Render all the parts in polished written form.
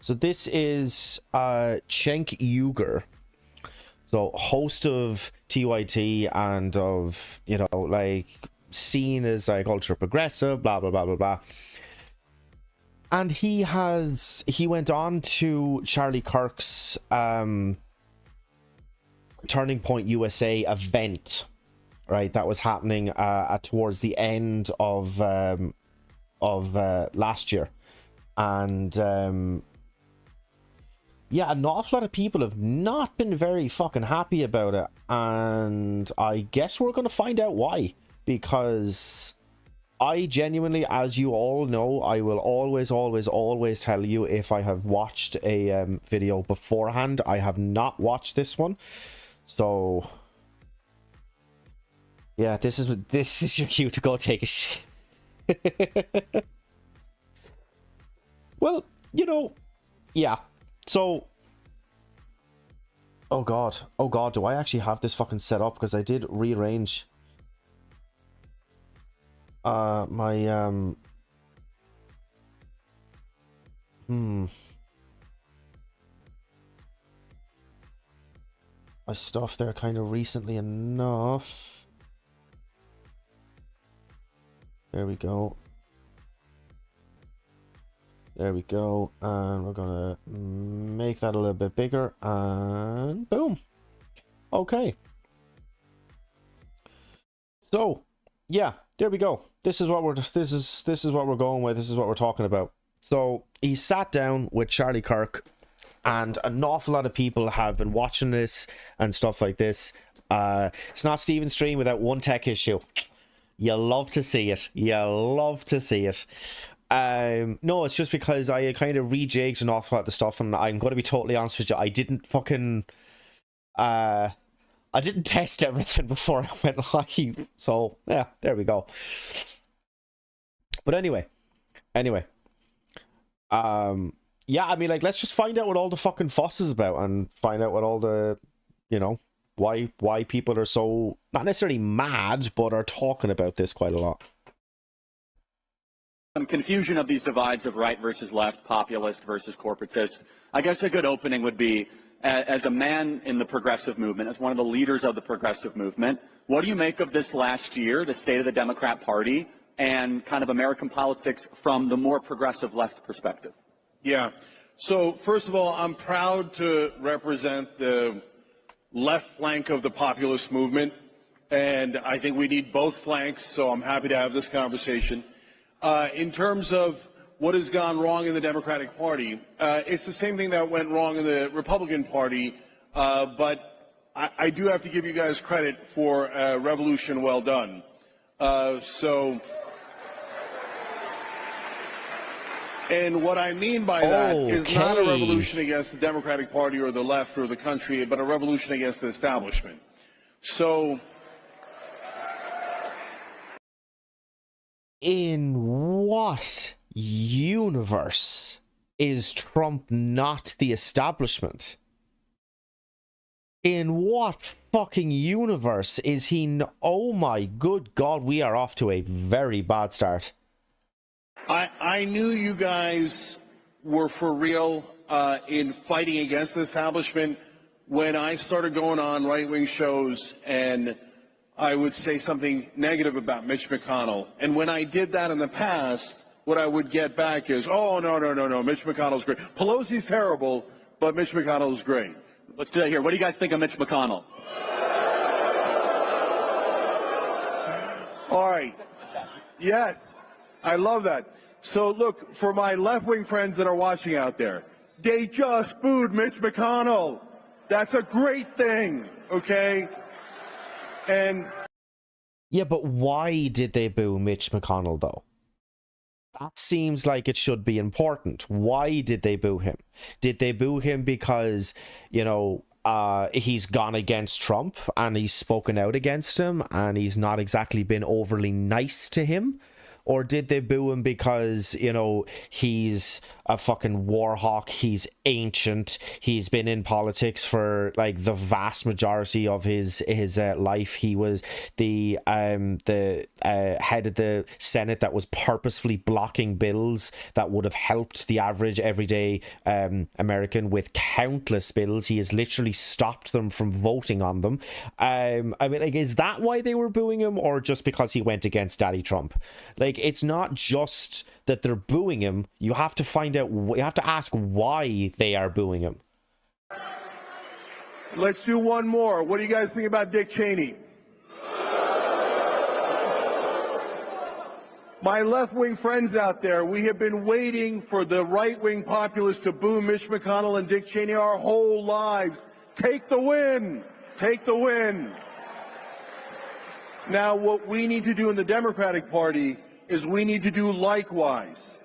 So this is Cenk Uyger, so host of TYT and of, you know, like seen as like ultra progressive, blah blah blah blah blah. And he went on to Charlie Kirk's Turning Point USA event, right? That was happening towards the end of last year, and yeah, an awful lot of people have not been very fucking happy about it, and I guess we're gonna find out why. Because I genuinely, as you all know, I will always tell you if I have watched a video beforehand. I have not watched this one, so yeah, this is your cue to go take a shit. Well, you know, yeah. So, oh god, do I actually have this fucking set up? Because I did rearrange my my stuff there kind of recently enough. There we go. There we go, and we're gonna make that a little bit bigger, and boom. Okay. So, yeah, there we go. This is what we're going with. This is what we're talking about. So he sat down with Charlie Kirk, and an awful lot of people have been watching this and stuff like this. It's not Steven's stream without one tech issue. You love to see it. You love to see it. No, it's just because I kind of rejigged an awful lot of the stuff, and I'm going to be totally honest with you, I didn't fucking I didn't test everything before I went live. So yeah, there we go. But anyway, yeah, I mean, like, let's just find out what all the fucking fuss is about, and find out what all the, you know, why people are so, not necessarily mad, but are talking about this quite a lot. Some confusion of these divides of right versus left, populist versus corporatist. I guess a good opening would be, as a man in the progressive movement, as one of the leaders of the progressive movement, what do you make of this last year, the state of the Democrat Party, and kind of American politics from the more progressive left perspective? Yeah. So, first of all, I'm proud to represent the left flank of the populist movement, and I think we need both flanks, so I'm happy to have this conversation. In terms of what has gone wrong in the Democratic Party, it's the same thing that went wrong in the Republican Party, but I do have to give you guys credit for a revolution well done. And what I mean by that is not a revolution against the Democratic Party or the left or the country, but a revolution against the establishment. So, in what universe is Trump not the establishment? In what fucking universe is he? Oh my good God, we are off to a very bad start. I knew you guys were for real in fighting against the establishment when I started going on right-wing shows and I would say something negative about Mitch McConnell. And when I did that in the past, what I would get back is, oh, no, Mitch McConnell's great. Pelosi's terrible, but Mitch McConnell's great. Let's do that here. What do you guys think of Mitch McConnell? All right. Yes, I love that. So, look, for my left-wing friends that are watching out there, they just booed Mitch McConnell. That's a great thing, okay? And yeah, but why did they boo Mitch McConnell, though? That seems like it should be important. Why did they boo him? Did they boo him because, you know, he's gone against Trump and he's spoken out against him and he's not exactly been overly nice to him? Or did they boo him because, you know, he's a fucking war hawk, he's ancient, he's been in politics for like the vast majority of his life. He was the head of the Senate that was purposefully blocking bills that would have helped the average everyday American with countless bills. He has literally stopped them from voting on them. I mean, like, is that why they were booing him, or just because he went against Daddy Trump? Like, it's not just that they're booing him. You have to find out, you have to ask why they are booing him. Let's do one more. What do you guys think about Dick Cheney? My left-wing friends out there, we have been waiting for the right-wing populists to boo Mitch McConnell and Dick Cheney our whole lives. Take the win. Take the win. Now, what we need to do in the Democratic Party is we need to do likewise.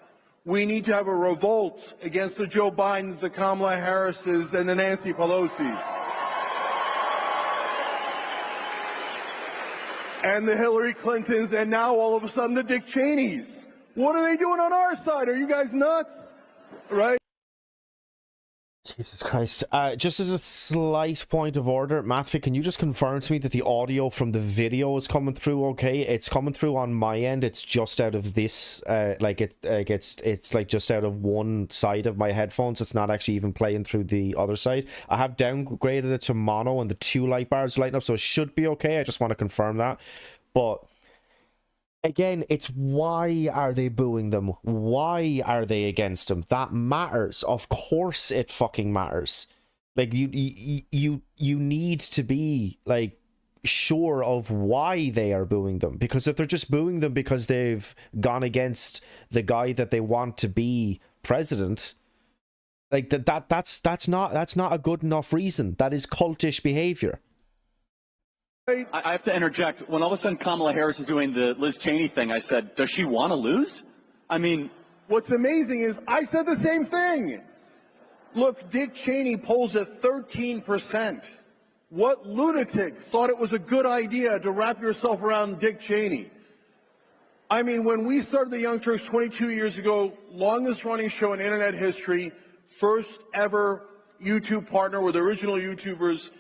We need to have a revolt against the Joe Bidens, the Kamala Harrises, and the Nancy Pelosi's. And the Hillary Clintons, and now all of a sudden the Dick Cheneys. What are they doing on our side? Are you guys nuts? Right? Jesus Christ. Just as a slight point of order, Matthew, can you just confirm to me that the audio from the video is coming through okay? It's coming through on my end. It's just out of this, it's like just out of one side of my headphones. It's not actually even playing through the other side. I have downgraded it to mono and the 2 light bars lighting up, so it should be okay. I just want to confirm that. But again, it's why are they booing them? Why are they against them? That matters. Of course it fucking matters. Like, you need to be, like, sure of why they are booing them. Because if they're just booing them because they've gone against the guy that they want to be president, like, that's not a good enough reason. That is cultish behavior. I have to interject. When all of a sudden Kamala Harris is doing the Liz Cheney thing, I said, does she want to lose? I mean, what's amazing is I said the same thing. Look, Dick Cheney polls at 13%. What lunatic thought it was a good idea to wrap yourself around Dick Cheney? I mean, when we started the Young Turks 22 years ago, longest running show in internet history, first ever YouTube partner with original YouTubers,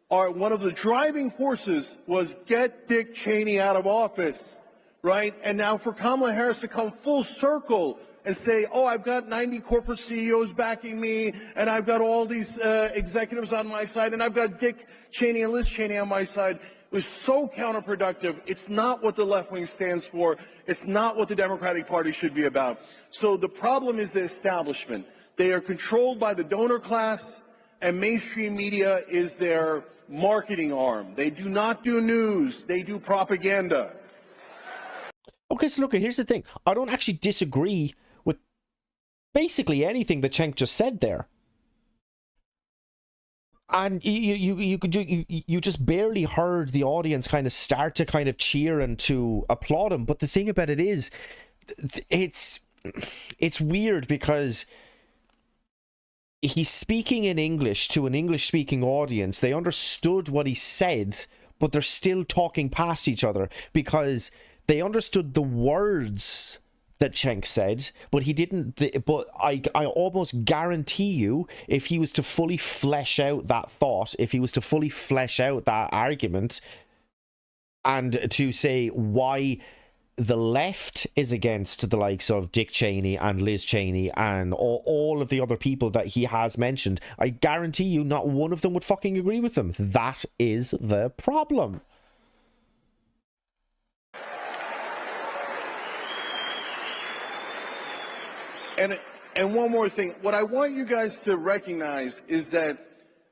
one of the driving forces was get Dick Cheney out of office, right? And now for Kamala Harris to come full circle and say, oh, I've got 90 corporate CEOs backing me, and I've got all these executives on my side, and I've got Dick Cheney and Liz Cheney on my side, was so counterproductive. It's not what the left wing stands for. It's not what the Democratic Party should be about. So the problem is the establishment. They are controlled by the donor class, and mainstream media is their marketing arm. They do not do news. They do propaganda. Okay, so look, here's the thing. I don't actually disagree with basically anything that Cenk just said there. And you just barely heard the audience kind of start to kind of cheer and to applaud him. But the thing about it is, it's weird because he's speaking in English to an English-speaking audience. They understood what he said, but they're still talking past each other because they understood the words that Cenk said, but he didn't. But I almost guarantee you, if he was to fully flesh out that thought, if he was to fully flesh out that argument, and to say why the left is against the likes of Dick Cheney and Liz Cheney and all of the other people that he has mentioned, I guarantee you not one of them would fucking agree with them. That is the problem. And one more thing. What I want you guys to recognize is that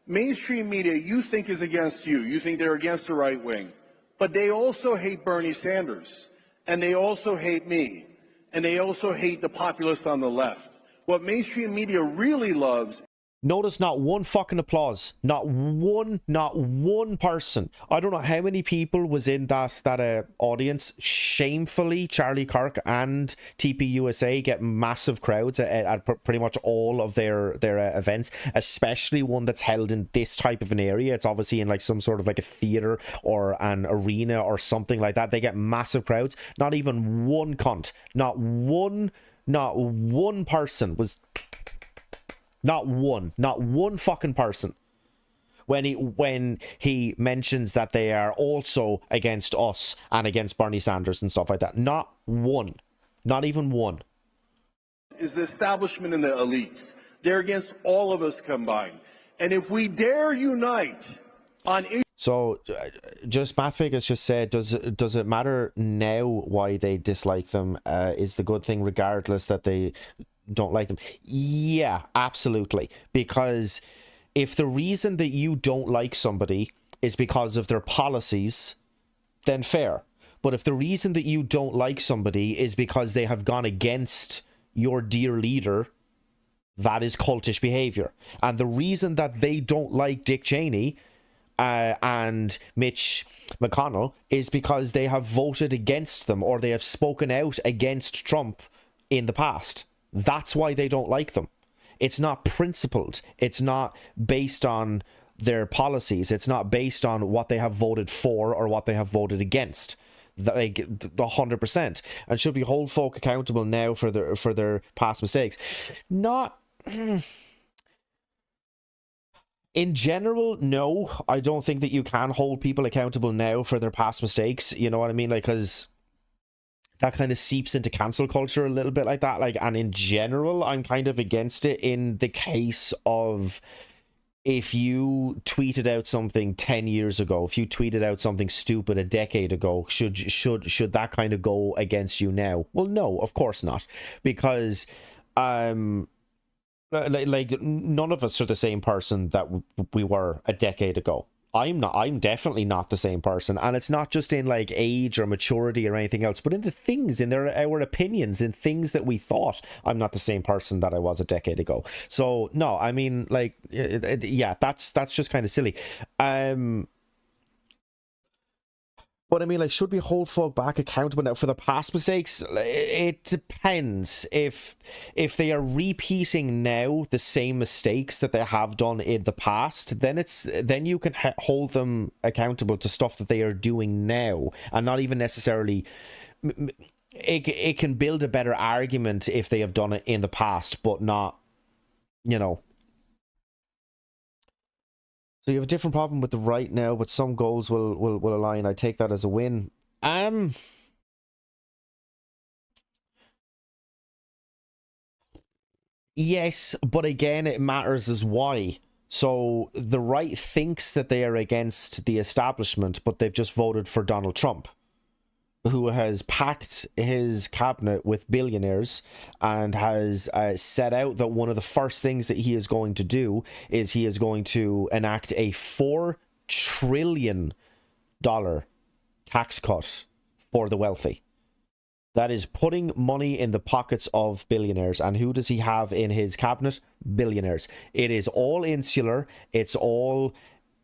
mainstream media you think is against you. You think they're against the right wing. But they also hate Bernie Sanders. And they also hate me. And they also hate the populists on the left. What mainstream media really loves Notice not one fucking applause. Not one person. I don't know how many people was in that audience. Shamefully, Charlie Kirk and TPUSA get massive crowds at pretty much all of their events, especially one that's held in this type of an area. It's obviously in like some sort of like a theater or an arena or something like that. They get massive crowds. Not even one cunt. Not one person was... Not one fucking person. When he mentions that they are also against us and against Bernie Sanders and stuff like that. Not one. Not even one. Is the establishment and the elites. They're against all of us combined. And if we dare unite on... So, just Matt Vegas just said, does it matter now why they dislike them? Is the good thing regardless that they... don't like them? Yeah, absolutely. Because if the reason that you don't like somebody is because of their policies, then fair. But if the reason that you don't like somebody is because they have gone against your dear leader, that is cultish behavior. And the reason that they don't like Dick Cheney and Mitch McConnell is because they have voted against them, or they have spoken out against Trump in the past. That's why they don't like them. It's not principled. It's not based on their policies. It's not based on what they have voted for or what they have voted against. Like 100%. And should we hold folk accountable now for their past mistakes? Not... In general, no. I don't think that you can hold people accountable now for their past mistakes. You know what I mean? Like, because... that kind of seeps into cancel culture a little bit like that. Like, and in general, I'm kind of against it in the case of if you tweeted out something 10 years ago, if you tweeted out something stupid a decade ago, should that kind of go against you now? Well, no, of course not. Because, like none of us are the same person that we were a decade ago. I'm definitely not the same person, and it's not just in like age or maturity or anything else, but in the things, in our opinions, in things that we thought. I'm not the same person that I was a decade ago. So no, I mean, like, yeah, that's just kind of silly. But I mean, like, should we hold folk back accountable now for the past mistakes? It depends. If they are repeating now the same mistakes that they have done in the past, then you can hold them accountable to stuff that they are doing now, and not even necessarily. It can build a better argument if they have done it in the past, but not, you know. So you have a different problem with the right now, but some goals will align. I take that as a win. Yes, but again, it matters as why. So the right thinks that they are against the establishment, but they've just voted for Donald Trump, who has packed his cabinet with billionaires and has set out that one of the first things that he is going to do is he is going to enact a $4 trillion tax cut for the wealthy. That is putting money in the pockets of billionaires. And who does he have in his cabinet? Billionaires. It is all insular. It's all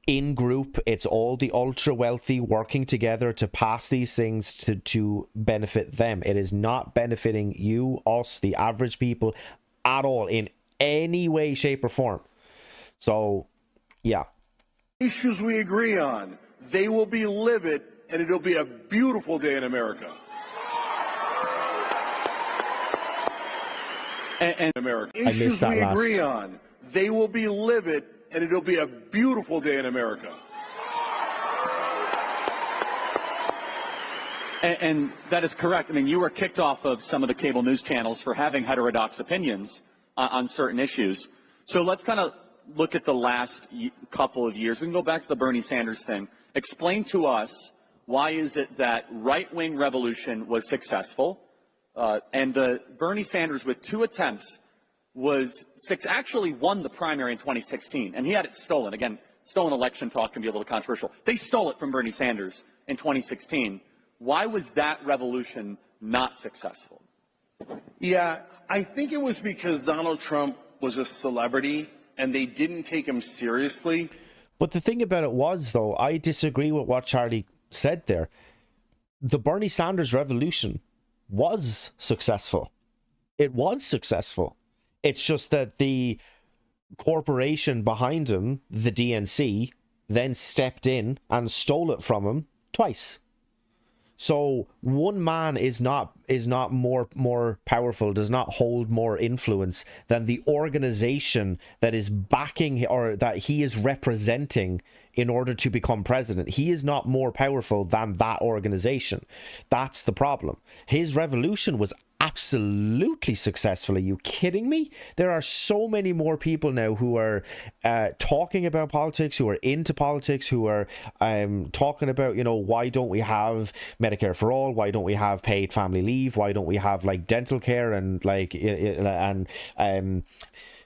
in group. It's all the ultra wealthy working together to pass these things to benefit them. It is not benefiting you, us, the average people at all in any way, shape, or form. So, yeah. Issues we agree on, they will be livid, and it'll be a beautiful day in America. And America. I missed that Issues we last. agree on, they will be livid, and it'll be a beautiful day in America. And that is correct. I mean, you were kicked off of some of the cable news channels for having heterodox opinions on certain issues. So let's kind of look at the last couple of years. We can go back to the Bernie Sanders thing. Explain to us, why is it that right-wing revolution was successful, and the Bernie Sanders with 2 attempts actually won the primary in 2016, and he had it stolen. Again, stolen election talk can be a little controversial. They stole it from Bernie Sanders in 2016. Why was that revolution not successful? Yeah, I think it was because Donald Trump was a celebrity and they didn't take him seriously. But the thing about it was, though, I disagree with what Charlie said there. The Bernie Sanders revolution was successful. It was successful. It's just that the corporation behind him, the DNC, then stepped in and stole it from him twice. So one man is not more powerful, does not hold more influence than the organization that is backing or that he is representing in order to become president. He is not more powerful than that organization. That's the problem. His revolution was absolutely successful. Are you kidding me? There are so many more people now who are talking about politics, who are into politics, who are talking about, you know, why don't we have Medicare for all? Why don't we have paid family leave? Why don't we have like dental care and like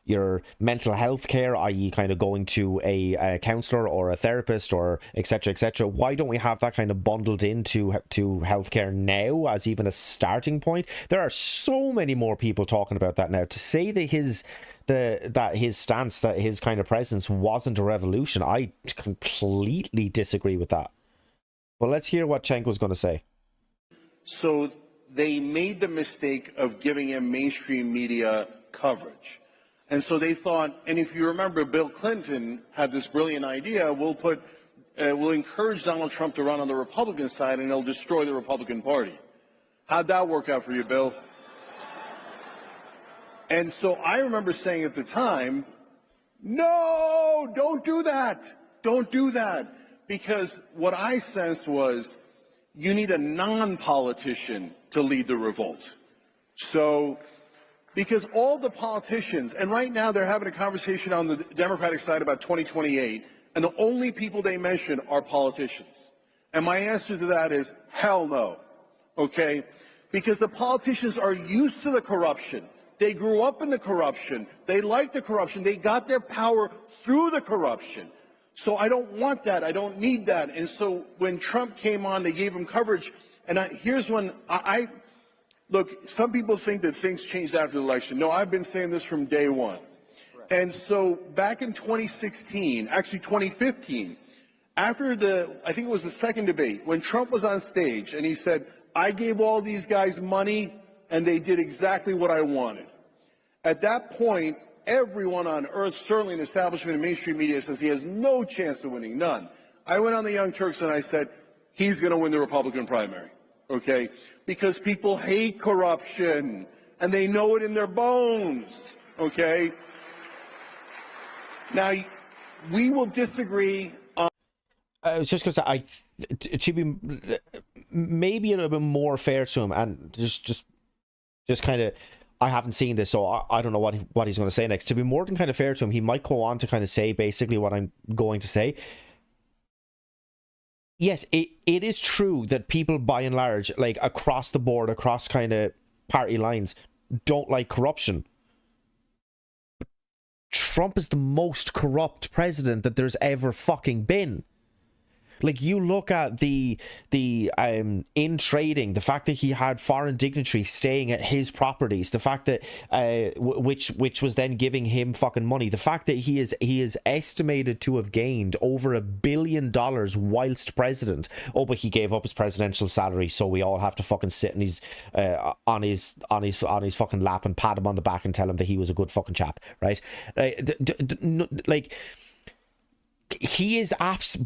your mental health care, i.e. kind of going to a counselor or a therapist or etc., etc. Why don't we have that kind of bundled into healthcare now as even a starting point? There are so many more people talking about that now. To say that his stance, that his kind of presence wasn't a revolution, I completely disagree with that. But let's hear what Cenk was going to say. So they made the mistake of giving him mainstream media coverage. And so they thought, and if you remember, Bill Clinton had this brilliant idea, we'll encourage Donald Trump to run on the Republican side and it'll destroy the Republican Party. How'd that work out for you, Bill? And so I remember saying at the time, no, don't do that. Don't do that. Because what I sensed was you need a non-politician to lead the revolt. So, because all the politicians, and right now they're having a conversation on the Democratic side about 2028, and the only people they mention are politicians. And my answer to that is, hell no, okay? Because the politicians are used to the corruption. They grew up in the corruption. They like the corruption. They got their power through the corruption. So I don't want that. I don't need that. And so when Trump came on, they gave him coverage. And here's when look, some people think that things changed after the election. No, I've been saying this from day one. And so back in 2016, actually 2015, after I think it was the second debate, when Trump was on stage and he said, I gave all these guys money and they did exactly what I wanted. At that point, everyone on earth, certainly in the establishment and mainstream media, says he has no chance of winning, none. I went on the Young Turks and I said, he's going to win the Republican primary. Okay, because people hate corruption and they know it in their bones. Okay, now we will disagree on. I was just going to say, to be maybe a little bit more fair to him, and just kind of, I haven't seen this, so I don't know what he's going to say next. To be more than kind of fair to him, he might go on to kind of say basically what I'm going to say. Yes, it is true that people, by and large, like across the board, across kind of party lines, don't like corruption. Trump is the most corrupt president that there's ever fucking been. Like, you look at the in trading, the fact that he had foreign dignitaries staying at his properties, the fact that which was then giving him fucking money, the fact that he is estimated to have gained over $1 billion whilst president. Oh, but he gave up his presidential salary, so we all have to fucking sit in his on his fucking lap and pat him on the back and tell him that he was a good fucking chap, right? Like. He is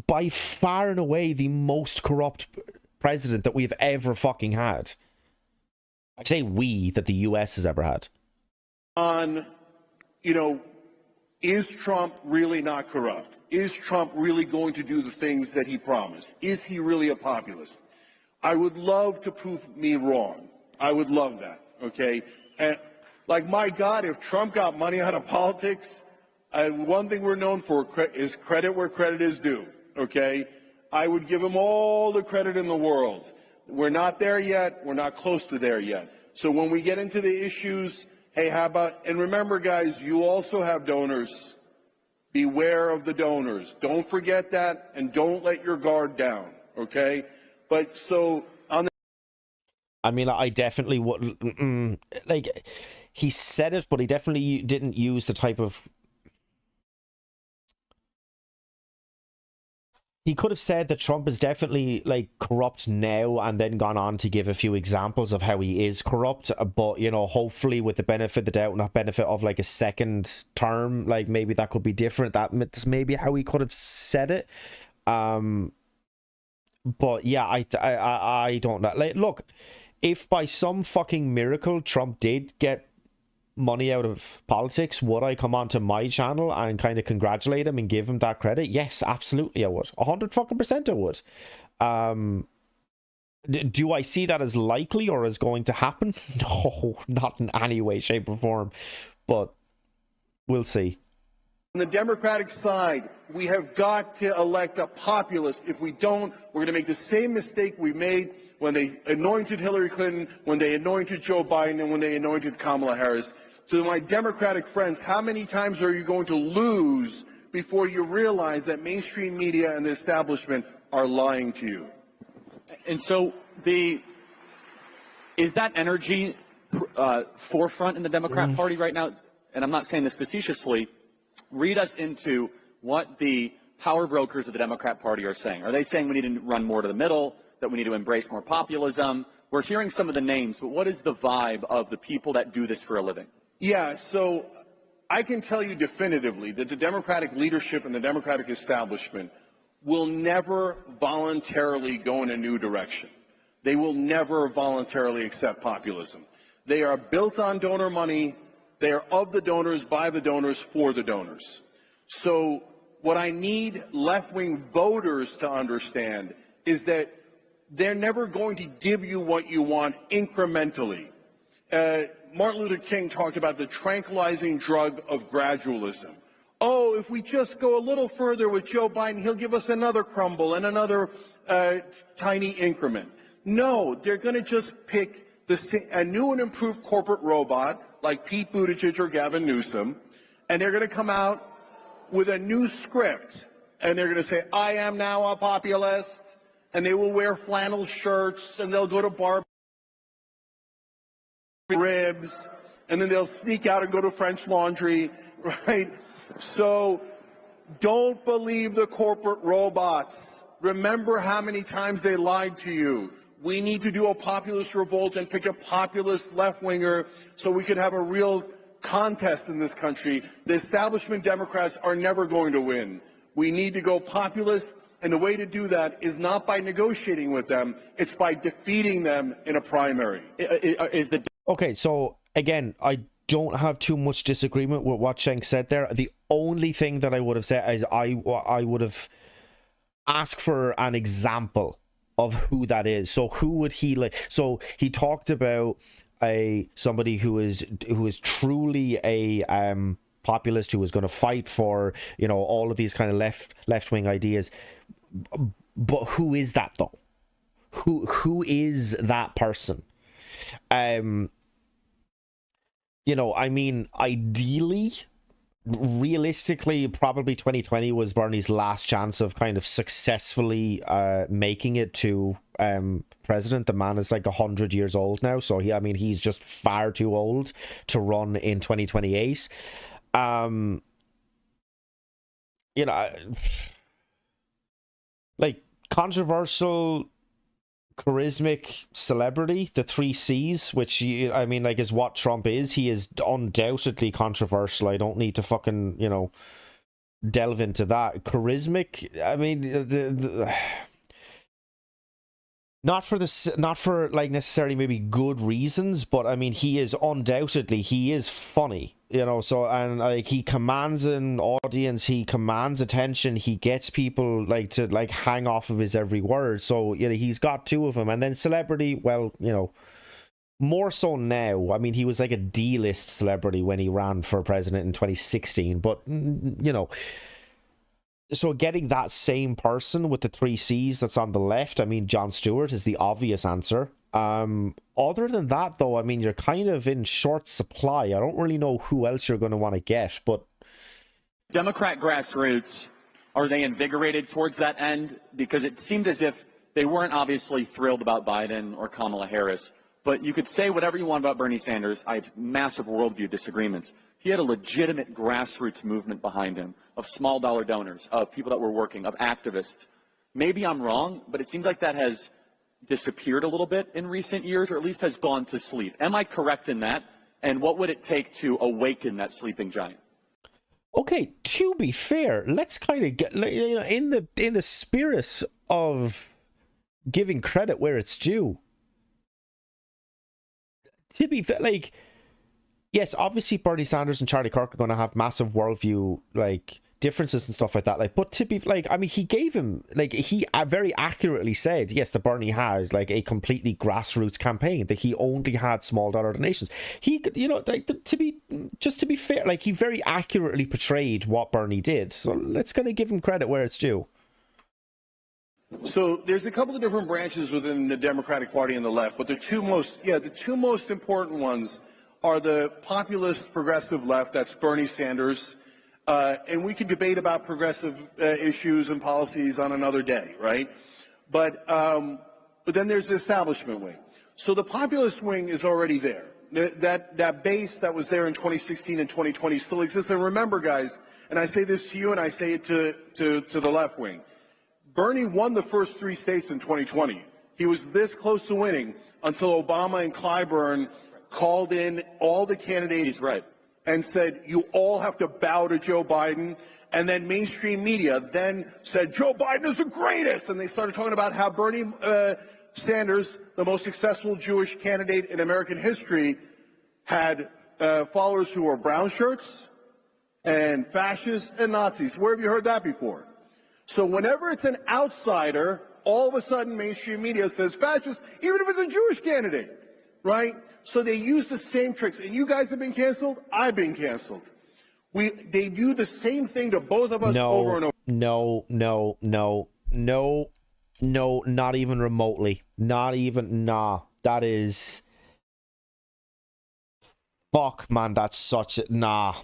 by far and away the most corrupt president that we've ever fucking had. I say we, that the US has ever had. On, is Trump really not corrupt? Is Trump really going to do the things that he promised? Is he really a populist? I would love to prove me wrong. I would love that, okay? And, like, my God, if Trump got money out of politics, one thing we're known for is credit where credit is due, okay? I would give him all the credit in the world. We're not there yet. We're not close to there yet. So when we get into the issues, hey, how about, and remember, guys, you also have donors. Beware of the donors. Don't forget that, and don't let your guard down, okay? But so on the... I mean, I definitely would, like, he said it, but he definitely didn't use the type of he could have said that Trump is definitely like corrupt now and then gone on to give a few examples of how he is corrupt, but you know, hopefully with the benefit of the doubt, not benefit of like a second term, like maybe that could be different. That's maybe how he could have said it. But yeah, I don't know. Like, look, if by some fucking miracle Trump did get money out of politics, would I come onto my channel and kind of congratulate him and give him that credit? Yes, absolutely I would. 100% I would. Do I see that as likely or as going to happen? No, not in any way, shape or form, but we'll see. On the Democratic side, we have got to elect a populist. If we don't, we're going to make the same mistake we made when they anointed Hillary Clinton, when they anointed Joe Biden, and when they anointed Kamala Harris. So my Democratic friends, how many times are you going to lose before you realize that mainstream media and the establishment are lying to you? And so is that energy forefront in the Democrat Party right now? And I'm not saying this facetiously. Read us into what the power brokers of the Democrat Party are saying. Are they saying we need to run more to the middle, that we need to embrace more populism? We're hearing some of the names, but what is the vibe of the people that do this for a living? Yeah, so I can tell you definitively that the Democratic leadership and the Democratic establishment will never voluntarily go in a new direction. They will never voluntarily accept populism. They are built on donor money. They are of the donors, by the donors, for the donors. So what I need left-wing voters to understand is that they're never going to give you what you want incrementally. Martin Luther King talked about the tranquilizing drug of gradualism. Oh, if we just go a little further with Joe Biden, he'll give us another crumble and another tiny increment. No, they're going to just pick a new and improved corporate robot like Pete Buttigieg or Gavin Newsom, and they're going to come out with a new script, and they're going to say, I am now a populist, and they will wear flannel shirts, and they'll go to bar ribs, and then they'll sneak out and go to French Laundry, right? So don't believe the corporate robots. Remember how many times they lied to you. We need to do a populist revolt and pick a populist left-winger so we could have a real contest in this country. The establishment Democrats are never going to win. We need to go populist, and the way to do that is not by negotiating with them. It's by defeating them in a primary. Okay, so again, I don't have too much disagreement with what Cenk said there. The only thing that I would have said is I would have asked for an example of who that is. So who would he like? So he talked about somebody who is truly a populist, who is going to fight for, you know, all of these kind of left wing ideas. But who is that though? Who is that person? You know, I mean, ideally, realistically, probably 2020 was Bernie's last chance of kind of successfully making it to president. The man is like 100 years old now, so he's just far too old to run in 2028. You know, like controversial, charismatic celebrity, the 3 C's, which is what Trump is. He is undoubtedly controversial. I don't need to fucking, you know, delve into that. Charismatic, I mean, not for like necessarily maybe good reasons, but I mean, he is funny, you know, so, and like he commands an audience, he commands attention, he gets people like to like hang off of his every word. So, you know, he's got 2 of them. And then celebrity, well, you know, more so now. I mean, he was like a D-list celebrity when he ran for president in 2016, but you know, so getting that same person with the 3 C's that's on the left, I mean, Jon Stewart is the obvious answer. Other than that, though, I mean, you're kind of in short supply. I don't really know who else you're going to want to get, but... Democrat grassroots, are they invigorated towards that end? Because it seemed as if they weren't obviously thrilled about Biden or Kamala Harris, but you could say whatever you want about Bernie Sanders. I have massive worldview disagreements. He had a legitimate grassroots movement behind him of small dollar donors, of people that were working, of activists. Maybe I'm wrong, but it seems like that has disappeared a little bit in recent years, or at least has gone to sleep. Am I correct in that? And what would it take to awaken that sleeping giant? Okay, to be fair, let's kind of get, you know, in the spirit of giving credit where it's due. To be fair, like, yes, obviously Bernie Sanders and Charlie Kirk are going to have massive worldview, like, differences and stuff like that. Like, but to be, like, I mean, he gave him, like, he very accurately said, yes, that Bernie has, like, a completely grassroots campaign, that he only had small dollar donations. He could, you know, like, to be fair, like, he very accurately portrayed what Bernie did. So let's kind of give him credit where it's due. So there's a couple of different branches within the Democratic Party and the left, but the two most important ones are the populist progressive left, that's Bernie Sanders, and we can debate about progressive issues and policies on another day, right? But then there's the establishment wing. So the populist wing is already there. That base that was there in 2016 and 2020 still exists. And remember, guys, and I say this to you and I say it to the left wing, Bernie won the first 3 states in 2020. He was this close to winning until Obama and Clyburn called in all the candidates. He's right. And said, you all have to bow to Joe Biden. And then mainstream media then said, Joe Biden is the greatest. And they started talking about how Bernie Sanders, the most successful Jewish candidate in American history, had followers who were brown shirts and fascists and Nazis. Where have you heard that before? So whenever it's an outsider, all of a sudden mainstream media says fascist, even if it's a Jewish candidate, right? So they use the same tricks. And you guys have been canceled. I've been canceled. They do the same thing to both of us over and over. No, not even remotely. Not even, nah. That is... Fuck, man, that's such a... Nah.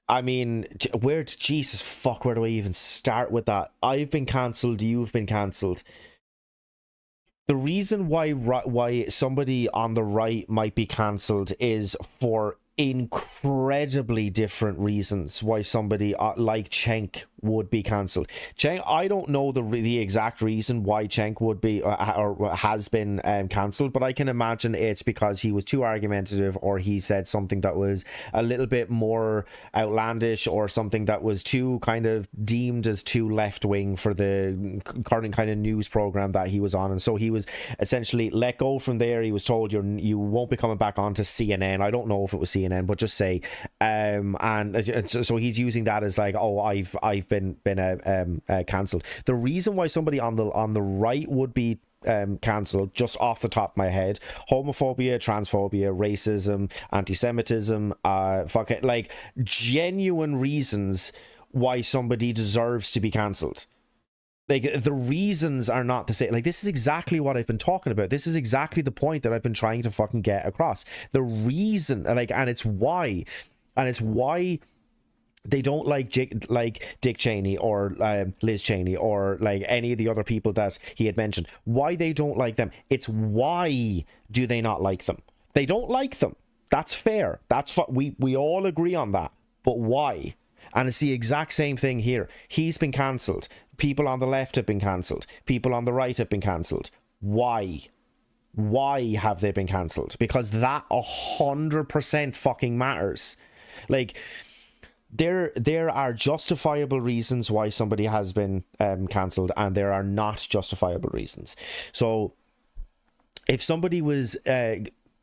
I mean, where do I even start with that? I've been cancelled, you've been cancelled. The reason why somebody on the right might be cancelled is for incredibly different reasons why somebody like Cenk would be cancelled. Cenk, I don't know the exact reason why Cenk would be or has been cancelled, but I can imagine it's because he was too argumentative, or he said something that was a little bit more outlandish, or something that was too kind of deemed as too left-wing for the current kind of news program that he was on, and so he was essentially let go from there. He was told you won't be coming back onto CNN. I don't know if it was CNN, but just say and so he's using that as like, oh, I've been cancelled. The reason why somebody on the right would be cancelled, just off the top of my head, homophobia, transphobia, racism, anti-Semitism, like genuine reasons why somebody deserves to be cancelled. Like, the reasons are not the same. Like, this is exactly what I've been talking about. This is exactly the point that I've been trying to fucking get across. The reason, like, and it's why they don't like Dick Cheney or Liz Cheney or like any of the other people that he had mentioned. Why they don't like them. It's why do they not like them? They don't like them. That's fair. That's we all agree on that. But why? And it's the exact same thing here. He's been cancelled. People on the left have been cancelled. People on the right have been cancelled. Why? Why have they been cancelled? Because that 100% fucking matters. Like, there are justifiable reasons why somebody has been cancelled, and there are not justifiable reasons. So if somebody was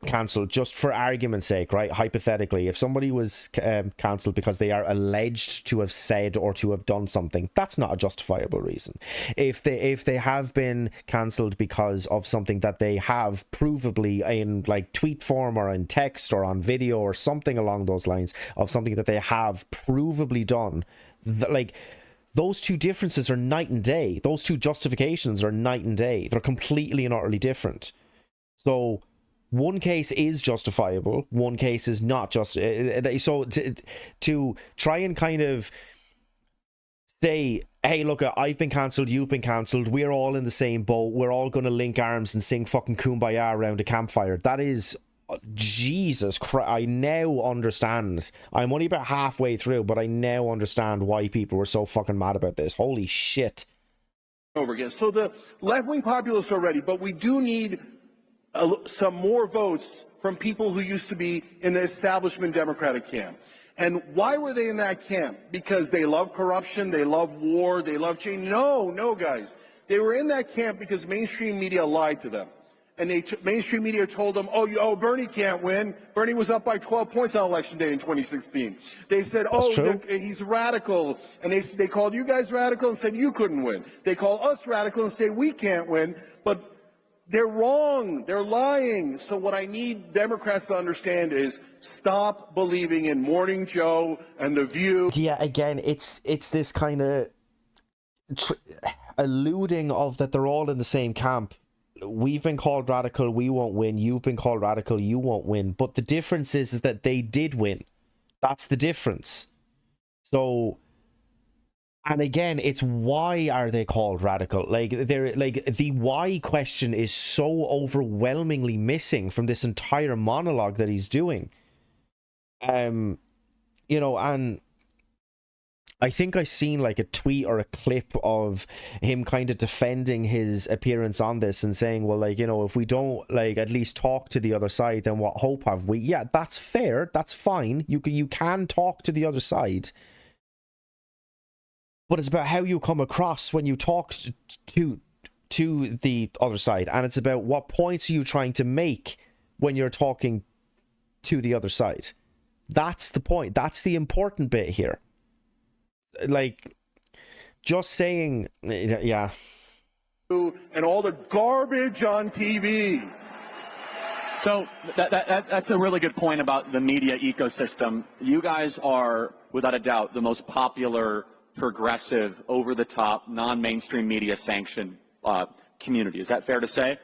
cancelled, just for argument's sake, right, hypothetically, if somebody was cancelled because they are alleged to have said or to have done something, that's not a justifiable reason. If they have been cancelled because of something that they have provably in like tweet form or in text or on video or something along those lines, of something that they have provably done, like, those two differences are night and day. Those two justifications are night and day. They're completely and utterly different. So one case is justifiable, one case is not just. So to try and kind of say, hey, look, I've been cancelled, you've been cancelled, we're all in the same boat, we're all going to link arms and sing fucking Kumbaya around a campfire. That is, Jesus Christ, I now understand. I'm only about halfway through, but I now understand why people were so fucking mad about this. Holy shit. over again. So the left-wing populists are ready, but we do need some more votes from people who used to be in the establishment Democratic camp. And why were they in that camp? Because they love corruption, they love war, they love change? No, guys. They were in that camp because mainstream media lied to them. And mainstream media told them, oh, Bernie can't win. Bernie was up by 12 points on Election Day in 2016. They said, he's radical. And they called you guys radical and said you couldn't win. They call us radical and say we can't win. But they're wrong. They're lying. So what I need Democrats to understand is stop believing in Morning Joe and The View. Yeah, again, it's this kind of alluding of that they're all in the same camp. We've been called radical, we won't win. You've been called radical, you won't win. But the difference is that they did win. That's the difference. So, and again, it's why are they called radical? They're like, the why question is so overwhelmingly missing from this entire monologue that he's doing. And I think I seen like a tweet or a clip of him kind of defending his appearance on this and saying, well, if we don't at least talk to the other side, then what hope have we? Yeah, that's fair. That's fine. You can talk to the other side. But it's about how you come across when you talk to the other side. And it's about what points are you trying to make when you're talking to the other side. That's the point. That's the important bit here. Just saying, yeah. And all the garbage on TV. So that's a really good point about the media ecosystem. You guys are, without a doubt, the most popular, progressive, over-the-top, non-mainstream media sanctioned community. Is that fair to say?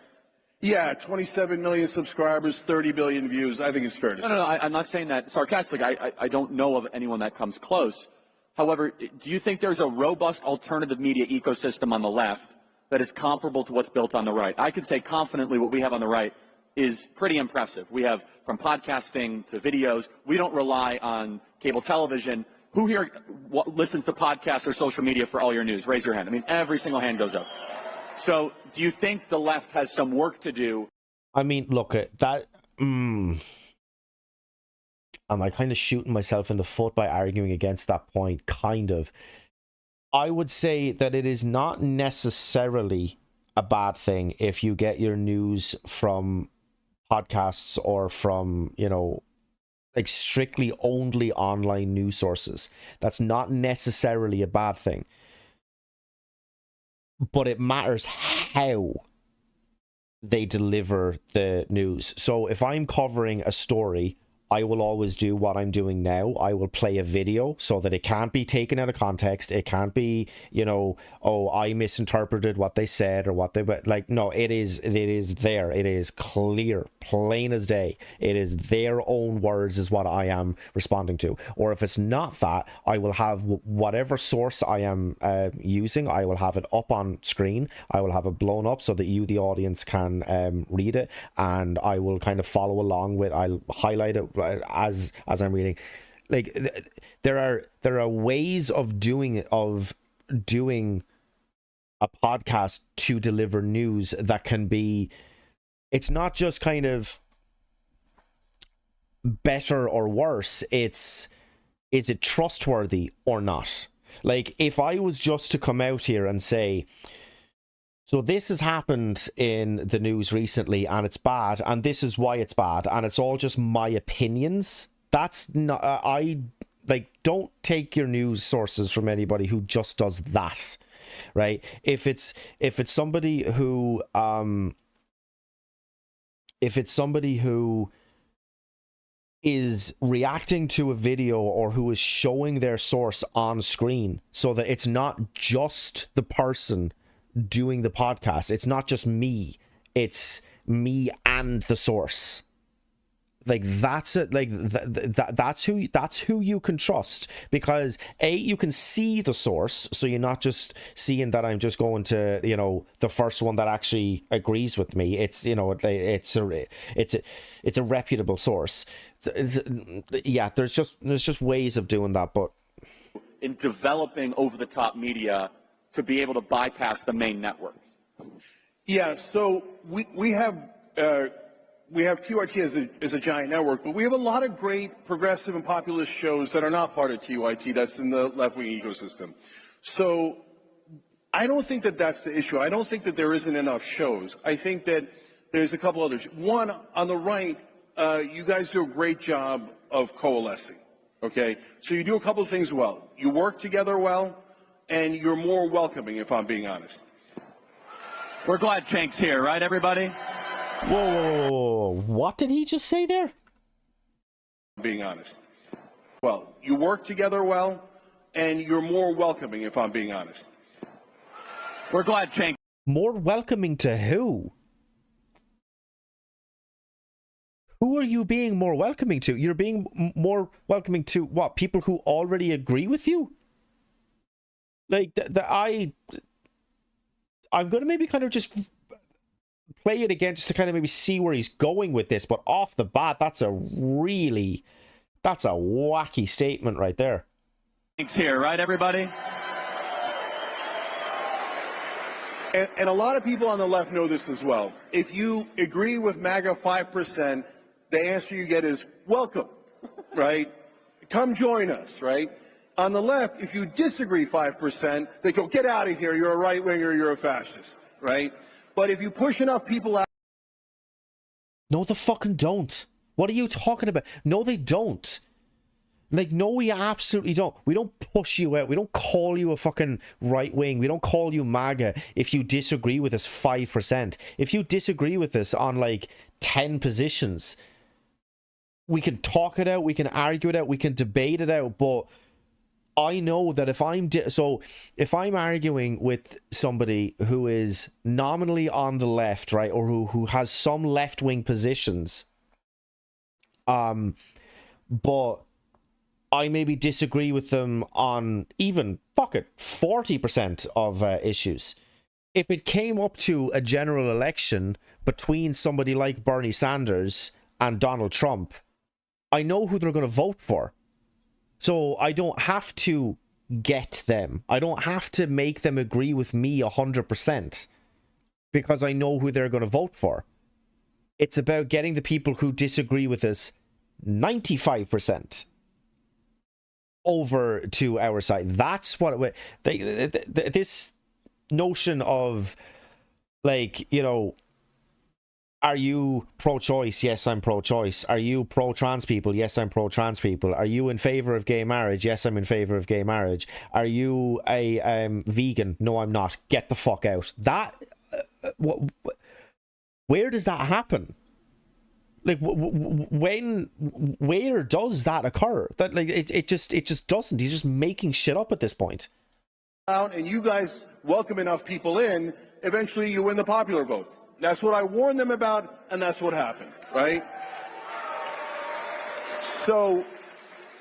Yeah, 27 million subscribers, 30 billion views. I think it's fair to say. No, I'm not saying that sarcastically. I don't know of anyone that comes close. However, do you think there's a robust alternative media ecosystem on the left that is comparable to what's built on the right? I can say confidently what we have on the right is pretty impressive. We have, from podcasting to videos, we don't rely on cable television. Who here listens to podcasts or social media for all your news? Raise your hand. I mean, every single hand goes up. So do you think the left has some work to do? I mean, look, that... Am I kind of shooting myself in the foot by arguing against that point? Kind of. I would say that it is not necessarily a bad thing if you get your news from podcasts or from, strictly only online news sources. That's not necessarily a bad thing. But it matters how they deliver the news. So if I'm covering a story, I will always do what I'm doing now. I will play a video so that it can't be taken out of context. It can't be, I misinterpreted what they said or what they... no, it is there. It is clear, plain as day. It is their own words is what I am responding to. Or if it's not that, I will have whatever source I am using, I will have it up on screen. I will have it blown up so that you, the audience, can read it. And I will kind of follow along with... I'll highlight it as I'm reading. There are ways of doing a podcast to deliver news that can be, it's not just kind of better or worse, is it trustworthy or not? If I was just to come out here and say, so this has happened in the news recently and it's bad and this is why it's bad and it's all just my opinions, that's not... don't take your news sources from anybody who just does that, right? If it's somebody who is reacting to a video or who is showing their source on screen so that it's not just the person doing the podcast, it's not just me, it's me and the source. That's it. That's who you can trust, because you can see the source, so you're not just seeing that I'm just going to the first one that actually agrees with me. It's it's a reputable source. There's just ways of doing that. But in developing over the top media to be able to bypass the main networks? Yeah, so we have TYT as a giant network, but we have a lot of great progressive and populist shows that are not part of TYT, that's in the left-wing ecosystem. So I don't think that that's the issue. I don't think that there isn't enough shows. I think that there's a couple others. One, on the right, you guys do a great job of coalescing, okay? So you do a couple of things well. You work together well, and you're more welcoming, if I'm being honest. We're glad Cenk's here, right, everybody? Whoa. What did he just say there? Being honest. Well, you work together well, and you're more welcoming, if I'm being honest. We're glad Cenk. More welcoming to who? Who are you being more welcoming to? You're being more welcoming to what? People who already agree with you? Like, I'm going to maybe kind of just play it again just to kind of maybe see where he's going with this. But off the bat, that's a wacky statement right there. Cenk's here, right, everybody? And a lot of people on the left know this as well. If you agree with MAGA 5%, the answer you get is welcome, right? Come join us, right? On the left, if you disagree 5%, they go, get out of here, you're a right-winger, you're a fascist, right? But if you push enough people out... No, they fucking don't. What are you talking about? No, they don't. Like, no, we absolutely don't. We don't push you out. We don't call you a fucking right wing. We don't call you MAGA if you disagree with us 5%. If you disagree with us on, like, 10 positions, we can talk it out, we can argue it out, we can debate it out, but I know that if I'm arguing with somebody who is nominally on the left, right, or who has some left-wing positions, but I maybe disagree with them on even, 40% of issues. If it came up to a general election between somebody like Bernie Sanders and Donald Trump, I know who they're going to vote for. So I don't have to get them. I don't have to make them agree with me 100% because I know who they're going to vote for. It's about getting the people who disagree with us 95% over to our side. That's what this notion of, like, you know, are you pro-choice? Yes, I'm pro-choice. Are you pro-trans people? Yes, I'm pro-trans people. Are you in favor of gay marriage? Yes, I'm in favor of gay marriage. Are you a vegan? No, I'm not. Get the fuck out. That where does that happen? Like, where does that occur? That, like, it just doesn't. He's just making shit up at this point. And you guys welcome enough people in, eventually you win the popular vote. That's what I warned them about, and that's what happened, right? So,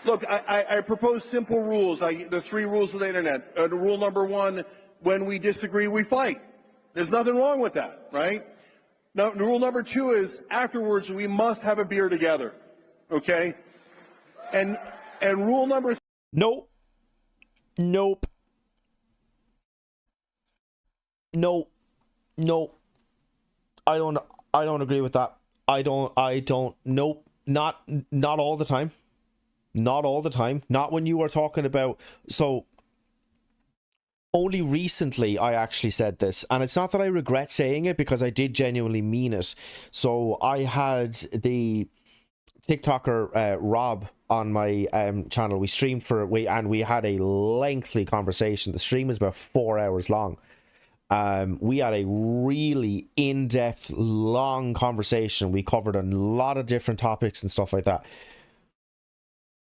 look, I propose simple rules, the 3 rules of the internet. Rule number 1, when we disagree, we fight. There's nothing wrong with that, right? Now, rule number 2 is, afterwards, we must have a beer together, okay? And rule number... Nope. Nope. No. I don't agree with that. I don't. Nope. Not all the time. Not all the time. Not when you are talking about. So only recently I actually said this, and it's not that I regret saying it because I did genuinely mean it. So I had the TikToker Rob on my channel. We streamed and we had a lengthy conversation. The stream was about 4 hours long. We had a really in-depth, long conversation. We covered a lot of different topics and stuff like that.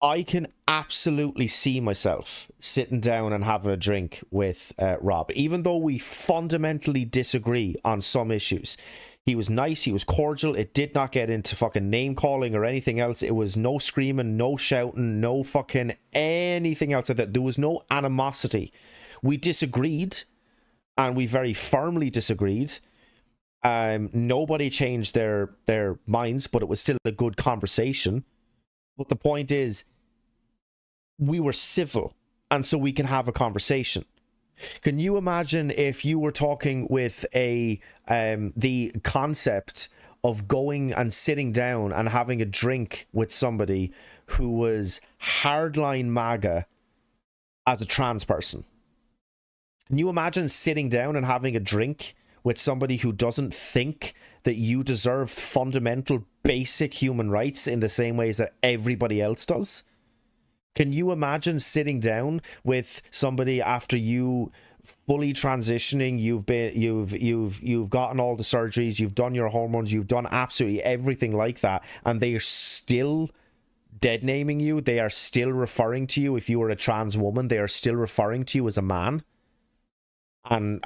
I can absolutely see myself sitting down and having a drink with Rob, even though we fundamentally disagree on some issues. He was nice, he was cordial, it did not get into fucking name-calling or anything else. It was no screaming, no shouting, no fucking anything else like that. There was no animosity. We disagreed, and we very firmly disagreed. Nobody changed their minds, but it was still a good conversation. But the point is, we were civil, and so we can have a conversation. Can you imagine if you were talking with the concept of going and sitting down and having a drink with somebody who was hardline MAGA as a trans person? Can you imagine sitting down and having a drink with somebody who doesn't think that you deserve fundamental basic human rights in the same ways that everybody else does? Can you imagine sitting down with somebody after you fully transitioning, you've gotten all the surgeries, you've done your hormones, you've done absolutely everything like that, and they are still dead naming you, they are still referring to you, if you were a trans woman, they are still referring to you as a man, and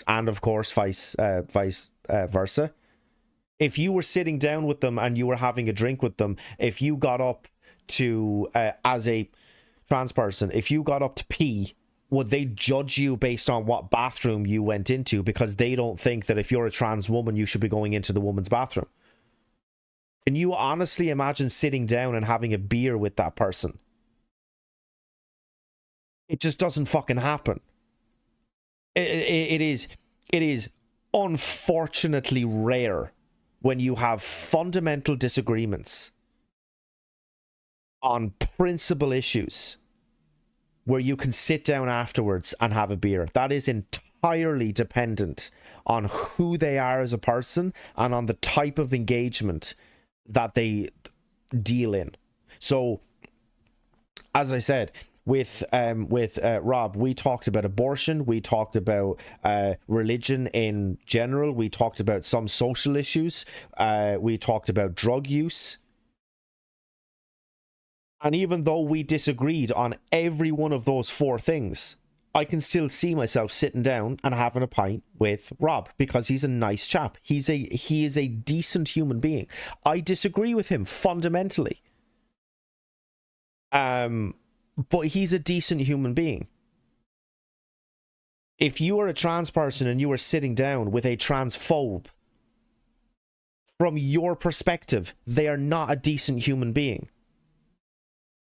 of course vice versa. If you were sitting down with them and you were having a drink with them, if you got up to as a trans person, if you got up to pee, would they judge you based on what bathroom you went into, because they don't think that if you're a trans woman you should be going into the woman's bathroom? Can you honestly imagine sitting down and having a beer with that person? It just doesn't fucking happen. It is unfortunately rare when you have fundamental disagreements on principal issues where you can sit down afterwards and have a beer. That is entirely dependent on who they are as a person and on the type of engagement that they deal in. So, as I said, with Rob, we talked about abortion, we talked about religion in general, we talked about some social issues, we talked about drug use. And even though we disagreed on every one of those four things, I can still see myself sitting down and having a pint with Rob, because he's a nice chap. He is a decent human being. I disagree with him fundamentally. But he's a decent human being. If you are a trans person and you are sitting down with a transphobe, from your perspective, they are not a decent human being.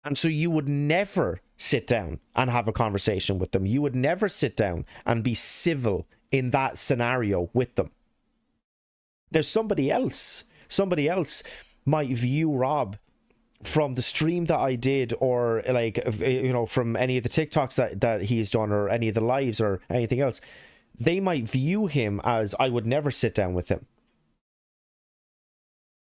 And so you would never sit down and have a conversation with them. You would never sit down and be civil in that scenario with them. There's somebody else might view Rob from the stream that I did, or like, you know, from any of the TikToks that he's done, or any of the lives or anything else. They might view him as, I would never sit down with him.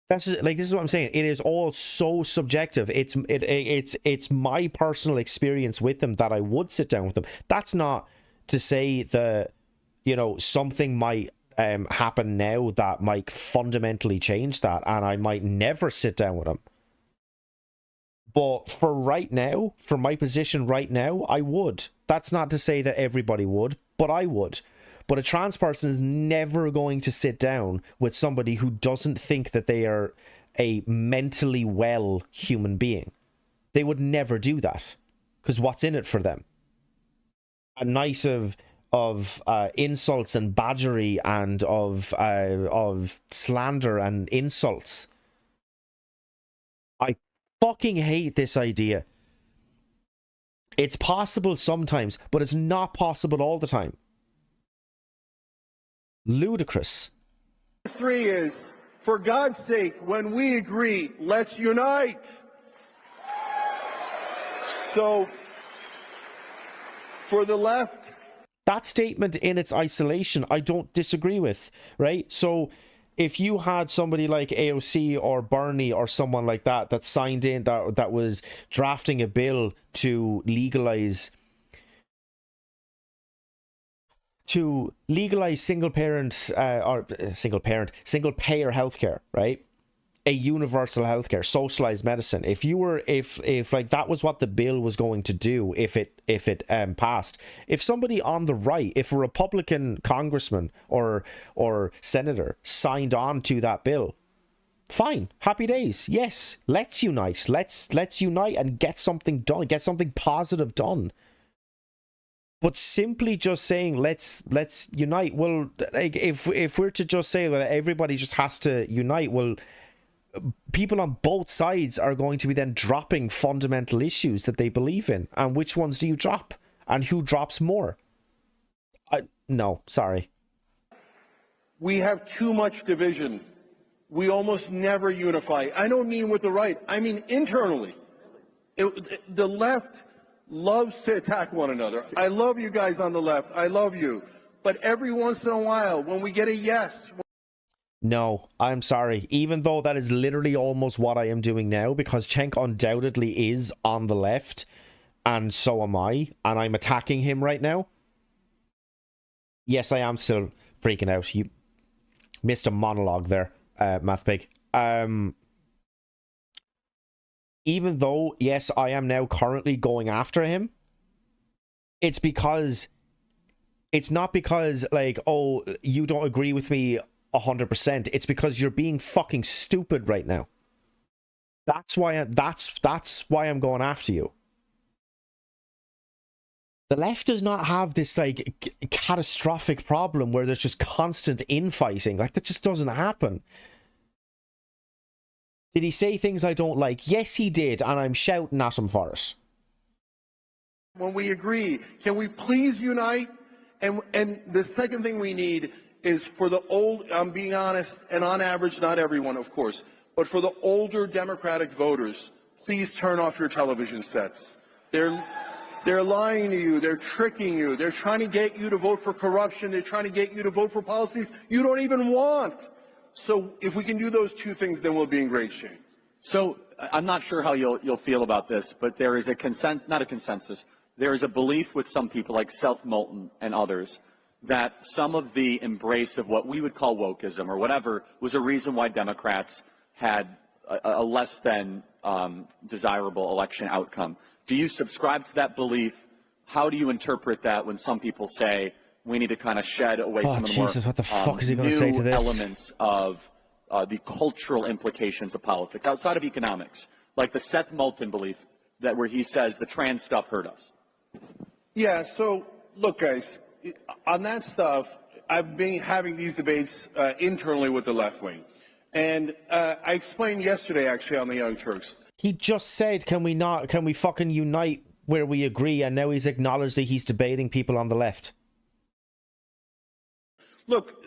This is what I'm saying. It is all so subjective. It's my personal experience with them that I would sit down with them. That's not to say that, you know, something might happen now that might fundamentally change that, and I might never sit down with them. But for right now, for my position right now, I would. That's not to say that everybody would, but I would. But a trans person is never going to sit down with somebody who doesn't think that they are a mentally well human being. They would never do that, because what's in it for them? A night of insults and badgery and of slander and insults. I fucking hate this idea. It's possible sometimes, but it's not possible all the time. Ludicrous. 3 is, for God's sake, when we agree, let's unite. So, for the left, that statement in its isolation, I don't disagree with, right? So, if you had somebody like AOC or Bernie or someone like that signed in, that was drafting a bill to legalize single payer healthcare, right? A universal healthcare, socialized medicine. If like that was what the bill was going to do, if it passed, if somebody on the right, if a Republican congressman or senator signed on to that bill, fine, happy days. Yes, let's unite. Let's unite and get something done, get something positive done. But simply just saying let's unite, well, like if we're to just say that everybody just has to unite, well, people on both sides are going to be then dropping fundamental issues that they believe in. And which ones do you drop? And who drops more? No, sorry. We have too much division. We almost never unify. I don't mean with the right. I mean internally. The left loves to attack one another. I love you guys on the left. I love you. But every once in a while, when we get a yes... No, I'm sorry. Even though that is literally almost what I am doing now, because Cenk undoubtedly is on the left, and so am I, and I'm attacking him right now. Yes, I am still freaking out. You missed a monologue there, Math Pig. Even though, yes, I am now currently going after him, it's because... It's not because, like, oh, you don't agree with me 100%. It's because you're being fucking stupid right now. That's why that's why I'm going after you. The left does not have this like catastrophic problem where there's just constant infighting. Like, that just doesn't happen. Did he say things I don't like? Yes, he did, and I'm shouting at him for it. When we agree, can we please unite? And the second thing we need is for the old, I'm being honest, and on average, not everyone, of course, but for the older Democratic voters, please turn off your television sets. They're lying to you. They're tricking you. They're trying to get you to vote for corruption. They're trying to get you to vote for policies you don't even want. So if we can do those two things, then we'll be in great shape. So I'm not sure how you'll feel about this, but there is a consensus, not a consensus. There is a belief with some people like Seth Moulton and others that some of the embrace of what we would call wokeism or whatever was a reason why Democrats had a less than desirable election outcome. Do you subscribe to that belief? How do you interpret that when some people say we need to kind of shed away some of the Jesus, more what the fuck is he gonna say to this? elements of the cultural implications of politics outside of economics, like the Seth Moulton belief that where he says the trans stuff hurt us? Yeah, so look, guys, on that stuff, I've been having these debates internally with the left wing. And I explained yesterday, actually, on the Young Turks. He just said, can we fucking unite where we agree? And now he's acknowledged that he's debating people on the left. Look,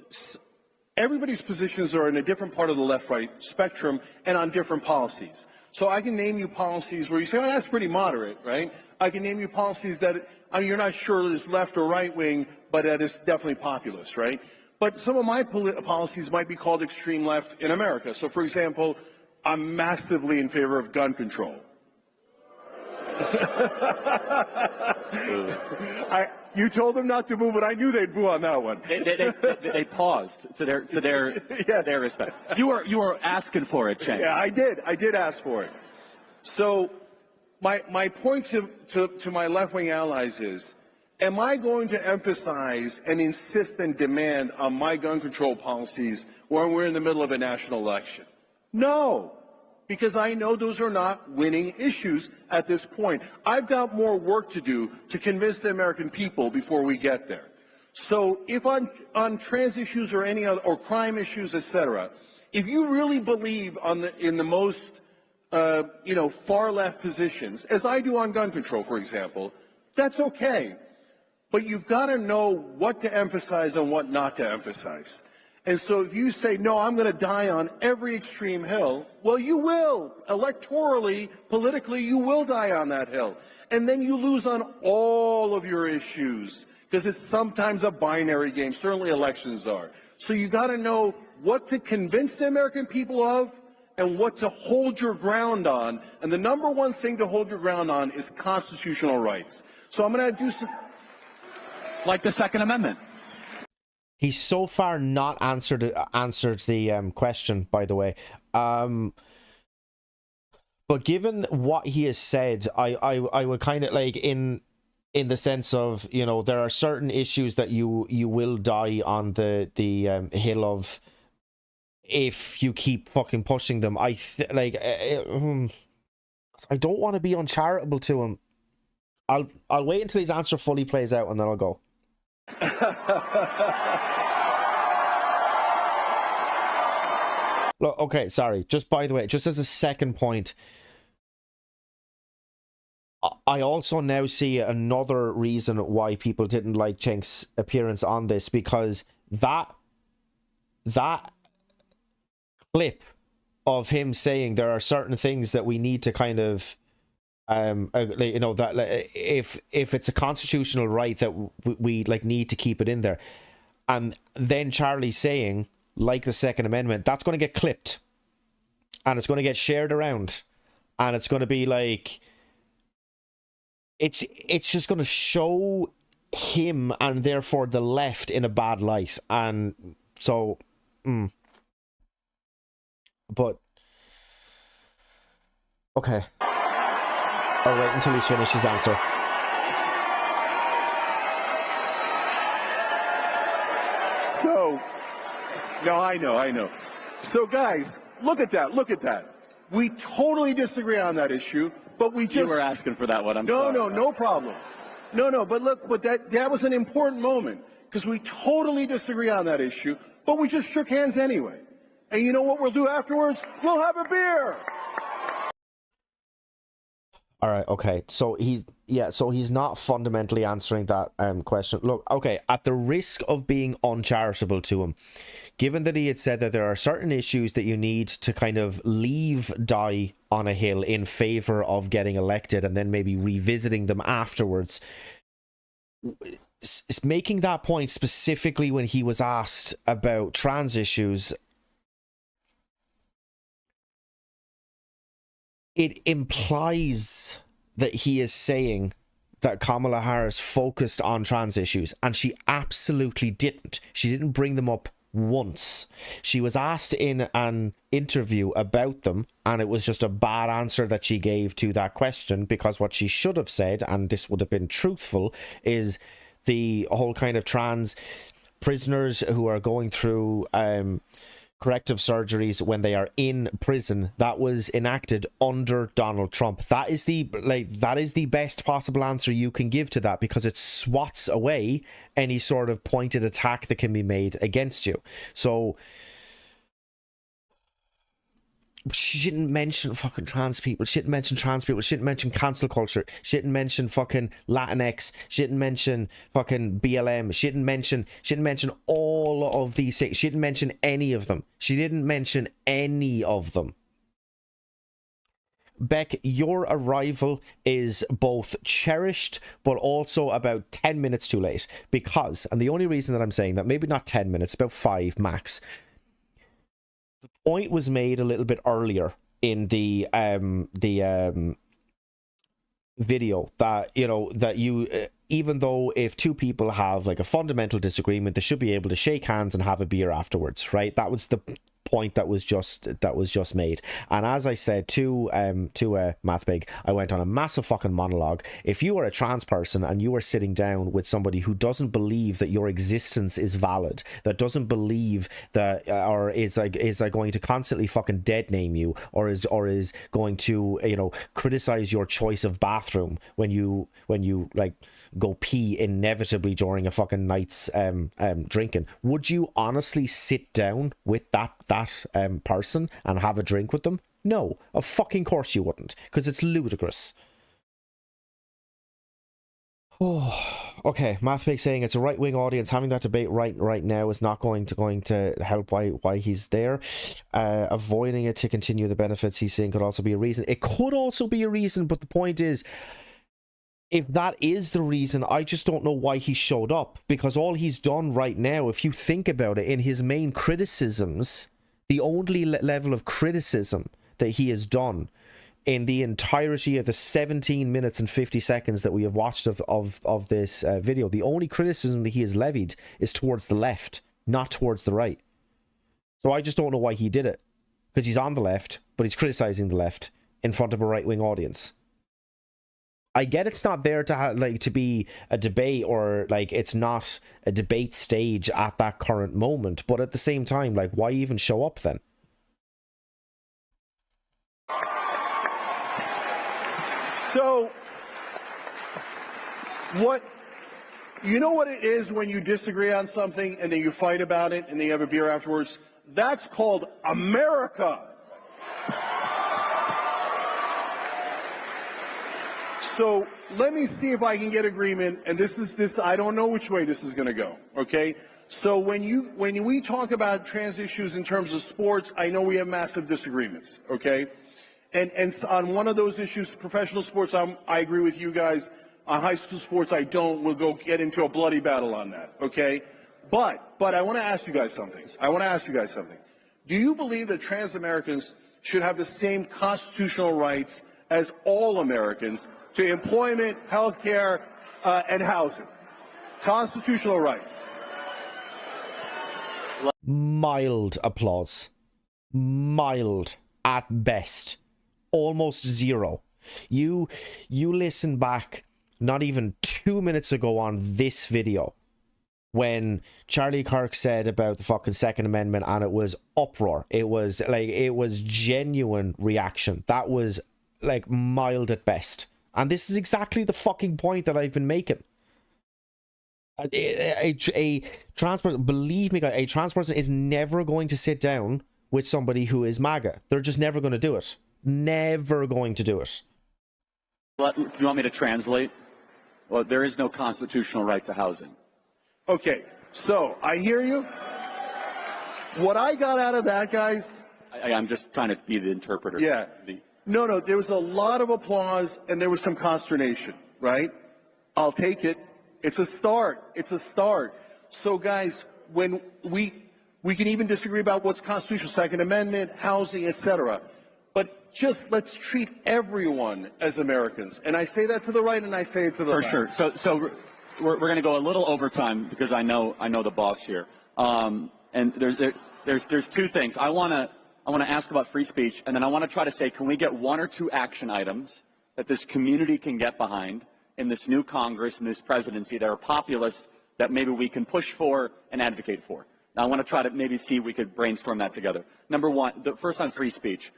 everybody's positions are in a different part of the left-right spectrum and on different policies. So I can name you policies where you say, oh, that's pretty moderate, right? I can name you policies that you're not sure is left or right wing, but that is definitely populist, right? But some of my policies might be called extreme left in America. So, for example, I'm massively in favor of gun control. You told them not to boo, but I knew they'd boo on that one. They paused to their Yes. their respect. You were asking for it, Cenk. Yeah, I did ask for it. So my point to my left-wing allies is, am I going to emphasize and insist and demand on my gun control policies when we're in the middle of a national election? No, because I know those are not winning issues at this point. I've got more work to do to convince the American people before we get there. So if on trans issues or any other, or crime issues, etc., if you really believe in the most far left positions, as I do on gun control, for example, that's okay. But you've got to know what to emphasize and what not to emphasize. And so if you say, no, I'm going to die on every extreme hill, well, you will. Electorally, politically, you will die on that hill. And then you lose on all of your issues, because it's sometimes a binary game. Certainly elections are. So you got to know what to convince the American people of and what to hold your ground on. And the number one thing to hold your ground on is constitutional rights. So I'm going to do some... Like the Second Amendment. He's so far not answered the question, by the way. But given what he has said, I would kind of like in the sense of, you know, there are certain issues that you will die on the hill of if you keep fucking pushing them. I don't want to be uncharitable to him. I'll wait until his answer fully plays out and then I'll go. Look, okay, sorry. Just by the way, just as a second point, I also now see another reason why people didn't like Cenk's appearance on this, because that clip of him saying there are certain things that we need to kind of you know, that if it's a constitutional right that we like need to keep it in there, and then Charlie saying like the Second Amendment, that's going to get clipped and it's going to get shared around, and it's going to be like it's just going to show him and therefore the left in a bad light. And so but okay, I'll wait until he's finished his answer. So, no, I know. So, guys, look at that. We totally disagree on that issue, but we just... You were asking for that one. I'm sorry. No problem. No, but look, but that was an important moment, because we totally disagree on that issue, but we just shook hands anyway. And you know what we'll do afterwards? We'll have a beer. All right, okay. So he's not fundamentally answering that question. Look, okay, at the risk of being uncharitable to him, given that he had said that there are certain issues that you need to kind of leave die on a hill in favor of getting elected and then maybe revisiting them afterwards, making that point specifically when he was asked about trans issues, it implies that he is saying that Kamala Harris focused on trans issues, and she absolutely didn't. She didn't bring them up once. She was asked in an interview about them, and it was just a bad answer that she gave to that question, because what she should have said, and this would have been truthful, is the whole kind of trans prisoners who are going through corrective surgeries when they are in prison, that was enacted under Donald Trump. That is the best possible answer you can give to that, because it swats away any sort of pointed attack that can be made against you. So she didn't mention fucking trans people. She didn't mention trans people. She didn't mention cancel culture. She didn't mention fucking Latinx. She didn't mention fucking BLM. She didn't mention all of these things. She didn't mention any of them. She didn't mention any of them. Beck, your arrival is both cherished but also about 10 minutes too late, because, and the only reason that I'm saying that, maybe not 10 minutes, about 5 max, the point was made a little bit earlier in the video that, you know, that you even though if two people have like a fundamental disagreement, they should be able to shake hands and have a beer afterwards, right? That was the point that was just made. And as I said to Mathbig, I went on a massive fucking monologue. If you are a trans person and you are sitting down with somebody who doesn't believe that your existence is valid, that doesn't believe that, or is going to constantly fucking dead name you, or is going to, you know, criticize your choice of bathroom when you like go pee inevitably during a fucking night's drinking, would you honestly sit down with that person and have a drink with them? No, of fucking course you wouldn't, because it's ludicrous. Oh, okay. Mathbig saying it's a right-wing audience. Having that debate right now is not going to help why he's there. Avoiding it to continue the benefits he's saying could also be a reason. It could also be a reason, but the point is, if that is the reason, I just don't know why he showed up, because all he's done right now, if you think about it, in his main criticisms, the only level of criticism that he has done in the entirety of the 17 minutes and 50 seconds that we have watched of this video, the only criticism that he has levied is towards the left, not towards the right. So I just don't know why he did it, because he's on the left, but he's criticizing the left in front of a right-wing audience. I get it's not there to to be a debate, or like it's not a debate stage at that current moment, but at the same time, like, why even show up then? So, you know what it is when you disagree on something and then you fight about it and then you have a beer afterwards? That's called America. So let me see if I can get agreement. And this. I don't know which way this is going to go. Okay. So when we talk about trans issues in terms of sports, I know we have massive disagreements. Okay. And on one of those issues, professional sports, I agree with you guys. On high school sports, I don't. We'll go get into a bloody battle on that. Okay. But I want to ask you guys something. Do you believe that trans Americans should have the same constitutional rights as all Americans to employment, health care, and housing? Constitutional rights. Mild applause. Mild at best. Almost zero. You listen back not even 2 minutes ago on this video when Charlie Kirk said about the fucking Second Amendment, and it was uproar. It was genuine reaction. That was like mild at best. And this is exactly the fucking point that I've been making. A trans person, believe me guys, a trans person is never going to sit down with somebody who is MAGA. They're just never going to do it. Never going to do it. Do you want me to translate? Well, there is no constitutional right to housing. Okay, so I hear you. What I got out of that, guys... I'm just trying to be the interpreter. Yeah. No, there was a lot of applause and there was some consternation, right? I'll take it. It's a start. So, guys, when we can even disagree about what's constitutional, Second Amendment, housing, etc. But just let's treat everyone as Americans. And I say that to the right and I say it to the left. For sure. So we're going to go a little overtime because I know the boss here. And there's two things. I want to ask about free speech, and then I want to try to say, can we get one or two action items that this community can get behind in this new Congress and this presidency that are populist that maybe we can push for and advocate for? Now, I want to try to maybe see if we could brainstorm that together. Number one, the first on free speech.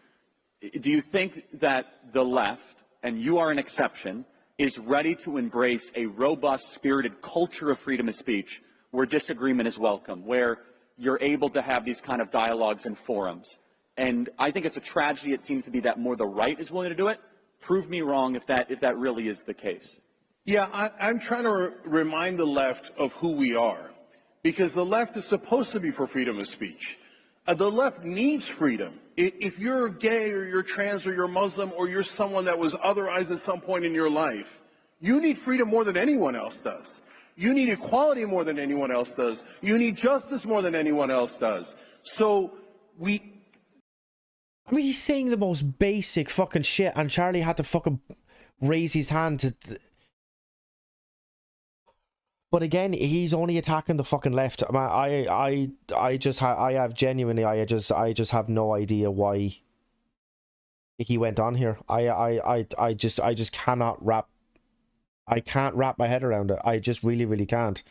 Do you think that the left, and you are an exception, is ready to embrace a robust, spirited culture of freedom of speech where disagreement is welcome, where you're able to have these kind of dialogues and forums? And I think it's a tragedy, it seems to be, that more the right is willing to do it. Prove me wrong if that really is the case. Yeah, I'm trying to remind the left of who we are, because the left is supposed to be for freedom of speech. The left needs freedom. If you're gay or you're trans or you're Muslim or you're someone that was otherized at some point in your life, you need freedom more than anyone else does. You need equality more than anyone else does. You need justice more than anyone else does. So I mean, he's saying the most basic fucking shit, and Charlie had to fucking raise his hand to... But again, he's only attacking the fucking left. I just have no idea why he went on here. I just cannot wrap... I can't wrap my head around it. I just really can't.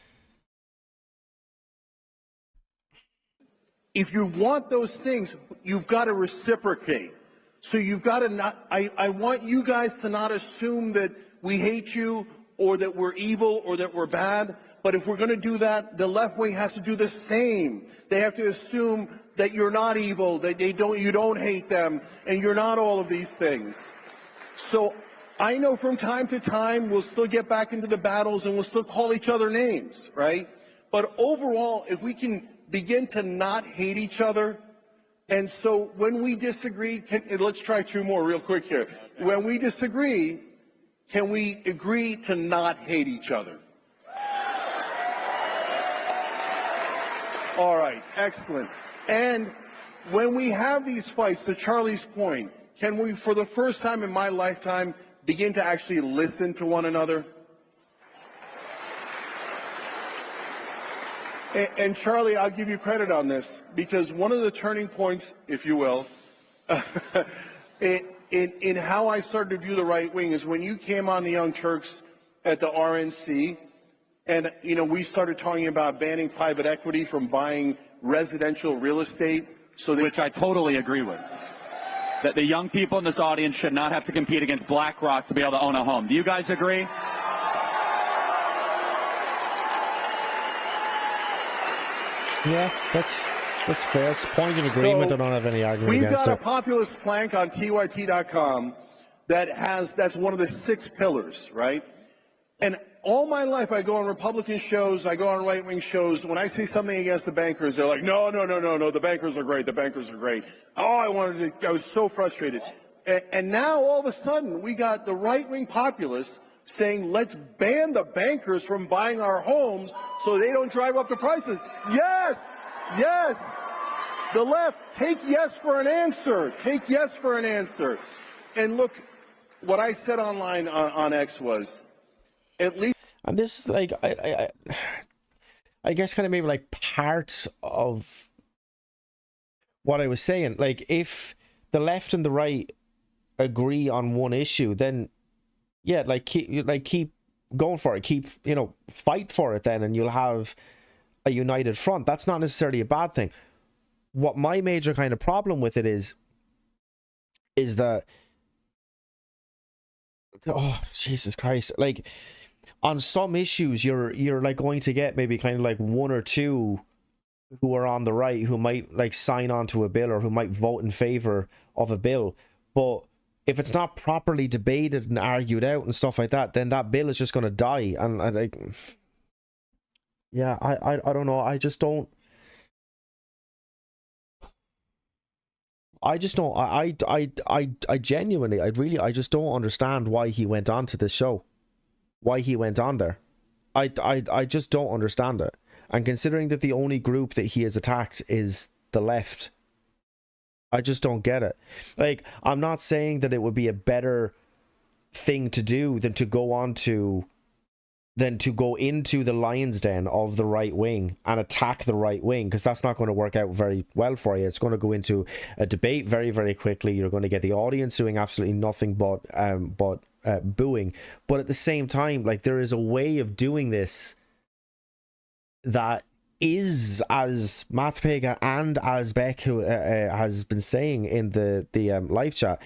If you want those things, you've got to reciprocate. So you've got to not... I want you guys to not assume that we hate you or that we're evil or that we're bad. But if we're going to do that, the left wing has to do the same. They have to assume that you're not evil, that you don't hate them, and you're not all of these things. So I know from time to time we'll still get back into the battles and we'll still call each other names, right? But overall, if we can begin to not hate each other, and so when we disagree, let's try two more real quick here. When we disagree, can we agree to not hate each other? All right, excellent. And when we have these fights, to Charlie's point, can we, for the first time in my lifetime, begin to actually listen to one another? And Charlie, I'll give you credit on this, because one of the turning points, if you will, in how I started to view the right wing is when you came on the Young Turks at the RNC, and we started talking about banning private equity from buying residential real estate. Which I totally agree with. That the young people in this audience should not have to compete against BlackRock to be able to own a home. Do you guys agree? Yeah, that's fair. It's a point of agreement. I don't have any argument against it. We've got a populist plank on TYT.com that's one of the 6 pillars, right? And all my life, I go on Republican shows, I go on right-wing shows. When I say something against the bankers, they're like, no, no, no, no, no, the bankers are great, the bankers are great. Oh, I was so frustrated. And now, all of a sudden, we got the right-wing populists saying, let's ban the bankers from buying our homes so they don't drive up the prices. Yes, yes. The left, take yes for an answer. Take yes for an answer. And look, what I said online on X was, at least. And this is like, I guess kind of maybe like part of what I was saying. Like, if the left and the right agree on one issue, then yeah, keep going for it. Keep, fight for it then, and you'll have a united front. That's not necessarily a bad thing. What my major kind of problem with it is that, oh, Jesus Christ, like, on some issues you're like going to get maybe kind of like 1 or 2 who are on the right who might like sign on to a bill or who might vote in favor of a bill, but if it's not properly debated and argued out and stuff like that, then that bill is just going to die. And I like, yeah, I don't know. I genuinely, I just don't understand why he went on to this show, why he went on there. I just don't understand it. And considering that the only group that he has attacked is the left, I just don't get it. Like, I'm not saying that it would be a better thing to do than to go into the lion's den of the right wing and attack the right wing, because that's not going to work out very well for you. It's going to go into a debate very, very quickly. You're going to get the audience doing absolutely nothing but booing. But at the same time, like, there is a way of doing this that is, as Mathpig and as Beck, who has been saying in the live chat,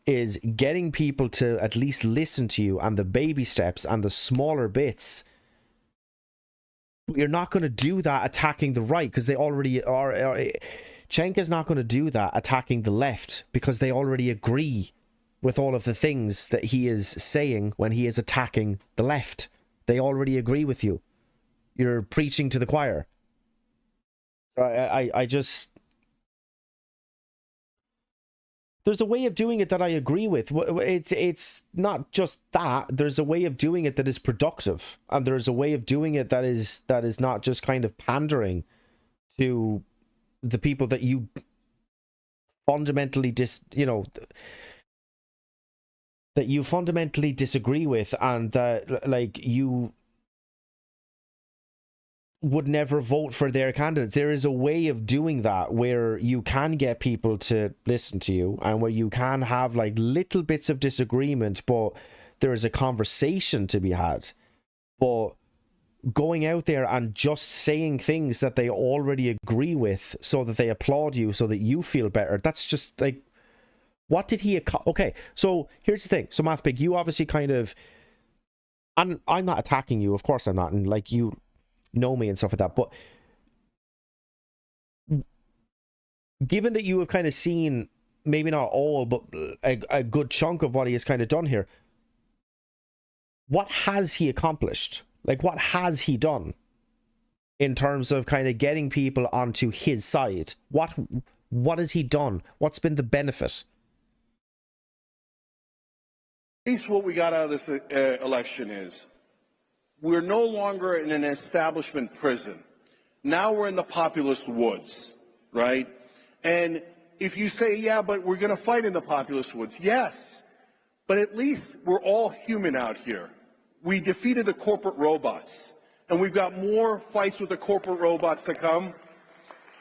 is getting people to at least listen to you, and the baby steps and the smaller bits. You're not going to do that attacking the right, because they already are. Cenk is not going to do that attacking the left, because they already agree with all of the things that he is saying when he is attacking the left. They already agree with you. You're preaching to the choir. So I just... There's a way of doing it that I agree with. It's not just that. There's a way of doing it that is productive, and there's a way of doing it that is not just kind of pandering to the people that you fundamentally that you fundamentally disagree with, and that like you would never vote for their candidates. There is a way of doing that where you can get people to listen to you, and where you can have like little bits of disagreement, but there is a conversation to be had. But going out there and just saying things that they already agree with so that they applaud you, so that you feel better, that's just like, what did he... Okay, so here's the thing. So Mathbig, you obviously kind of... And I'm not attacking you, of course I'm not, and like, you know me and stuff like that, but given that you have kind of seen, maybe not all, but a good chunk of what he has kind of done here, what has he accomplished? Like, what has he done in terms of kind of getting people onto his side? What has he done? What's been the benefit? At least what we got out of this election is we're no longer in an establishment prison. Now we're in the populist woods, right? And if you say, yeah, but we're going to fight in the populist woods, yes, but at least we're all human out here. We defeated the corporate robots, and we've got more fights with the corporate robots to come.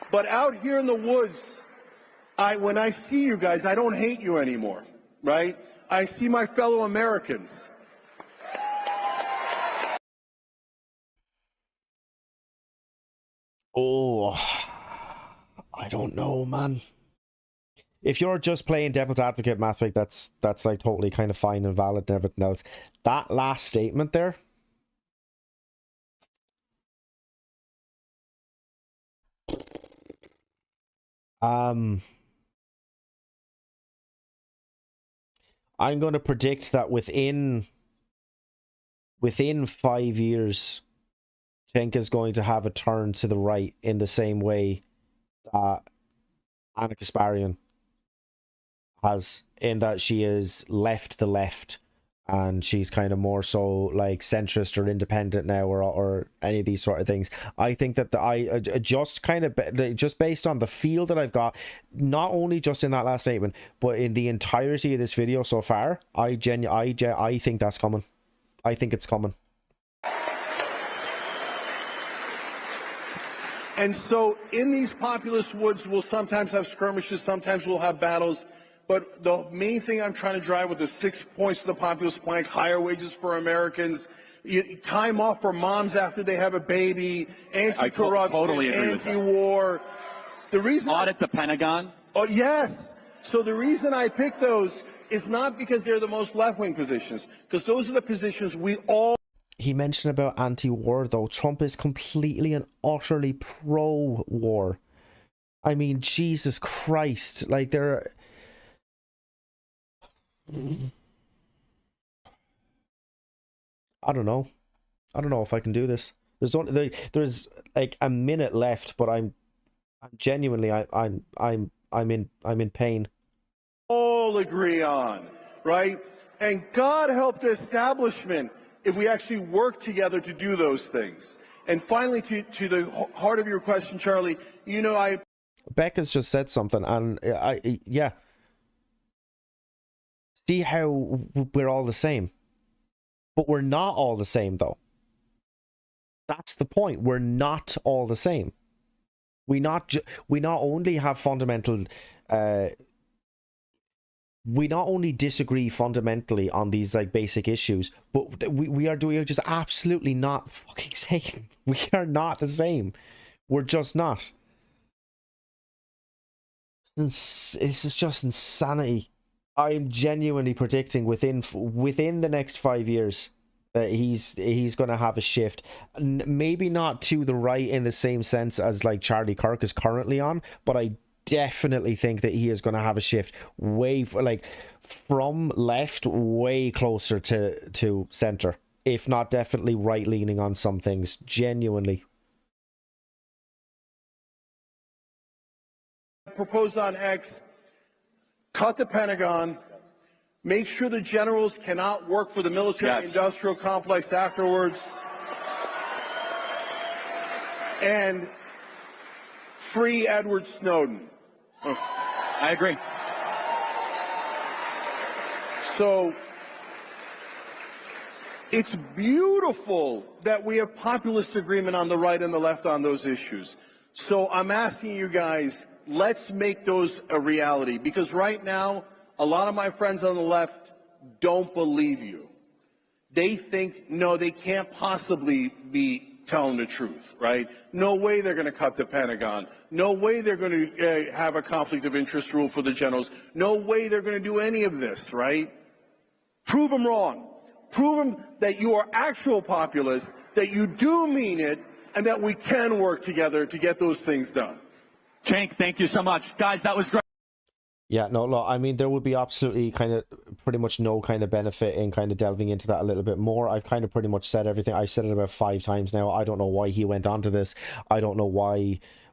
But out here in the woods, when I see you guys, I don't hate you anymore, right? I see my fellow Americans. Oh, I don't know, man. If you're just playing devil's advocate, Mathwig, that's like totally kind of fine and valid and everything else. That last statement there, I'm going to predict that within 5 years, Cenk is going to have a turn to the right in the same way that Anna Kasparian has, in that she is left the left and she's kind of more so like centrist or independent now, or any of these sort of things. I think that I just kind of just based on the feel that I've got, not only just in that last statement, but in the entirety of this video so far, I think that's coming. I think it's coming. And so in these populist woods, we'll sometimes have skirmishes, sometimes we'll have battles. But the main thing I'm trying to drive with the 6 points of the populist plank: higher wages for Americans, time off for moms after they have a baby, anti-corruption, totally anti-war. The reason audit the Pentagon. Oh yes. So the reason I picked those is not because they're the most left-wing positions, because those are the positions we all. He mentioned about anti-war, though. Trump is completely and utterly pro-war. I mean, Jesus Christ! Like there. I don't know if I can do this. There's like a minute left, but I'm genuinely I'm in pain. All agree on, right? And God help the establishment if we actually work together to do those things. And finally, to the heart of your question, Charlie, Becca's just said something, and yeah. See how we're all the same, but we're not all the same, though. That's the point. We're not all the same. We not only have fundamental. We not only disagree fundamentally on these like basic issues, but we are just absolutely not fucking same. We are not the same. We're just not. This is just insanity. I'm genuinely predicting within the next 5 years that he's going to have a shift. Maybe not to the right in the same sense as like Charlie Kirk is currently on, but I definitely think that he is going to have a shift from left way closer to center, if not definitely right leaning on some things. Genuinely. Proposed on X. Cut the Pentagon, make sure the generals cannot work for the military-industrial complex afterwards, and free Edward Snowden. I agree. So it's beautiful that we have populist agreement on the right and the left on those issues. So I'm asking you guys, let's make those a reality, because right now, a lot of my friends on the left don't believe you. They think, no, they can't possibly be telling the truth, right? No way they're going to cut the Pentagon. No way they're going to have a conflict of interest rule for the generals. No way they're going to do any of this, right? Prove them wrong. Prove them that you are actual populists, that you do mean it, and that we can work together to get those things done. Cenk, thank you so much. Guys, that was great. Yeah, no, look, I mean, there would be absolutely pretty much no kind of benefit in kind of delving into that a little bit more. I've kind of pretty much said everything. I've said it about 5 times now. I don't know why he went on to this. I don't know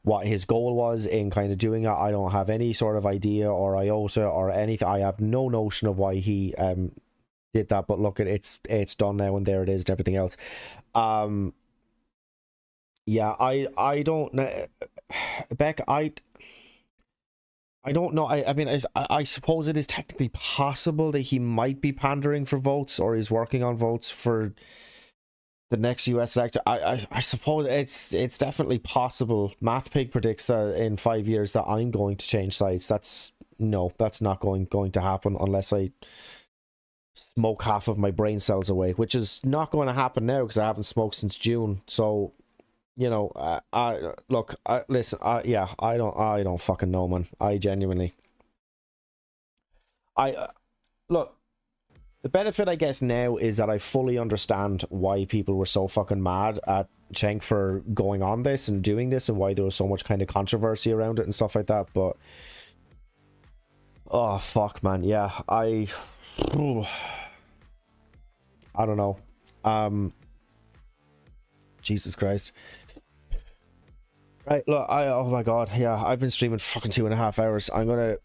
what his goal was in kind of doing it. I don't have any sort of idea or iota or anything. I have no notion of why he did that. But look, it's done now, and there it is, and everything else. Yeah, I don't know, Beck. I don't know. I mean, I suppose it is technically possible that he might be pandering for votes, or he's working on votes for the next US election. I suppose it's definitely possible. MathPig predicts that in 5 years that I'm going to change sides. That's not going to happen unless I smoke half of my brain cells away, which is not going to happen now because I haven't smoked since June. So, you know, listen, yeah, I don't fucking know, man. I genuinely, look, the benefit, I guess, now is that I fully understand why people were so fucking mad at Cenk for going on this and doing this, and why there was so much kind of controversy around it and stuff like that. But, oh, fuck, man. Yeah, Ooh. I don't know. Jesus Christ. Right, look, oh my god, yeah, I've been streaming fucking 2.5 hours. I'm gonna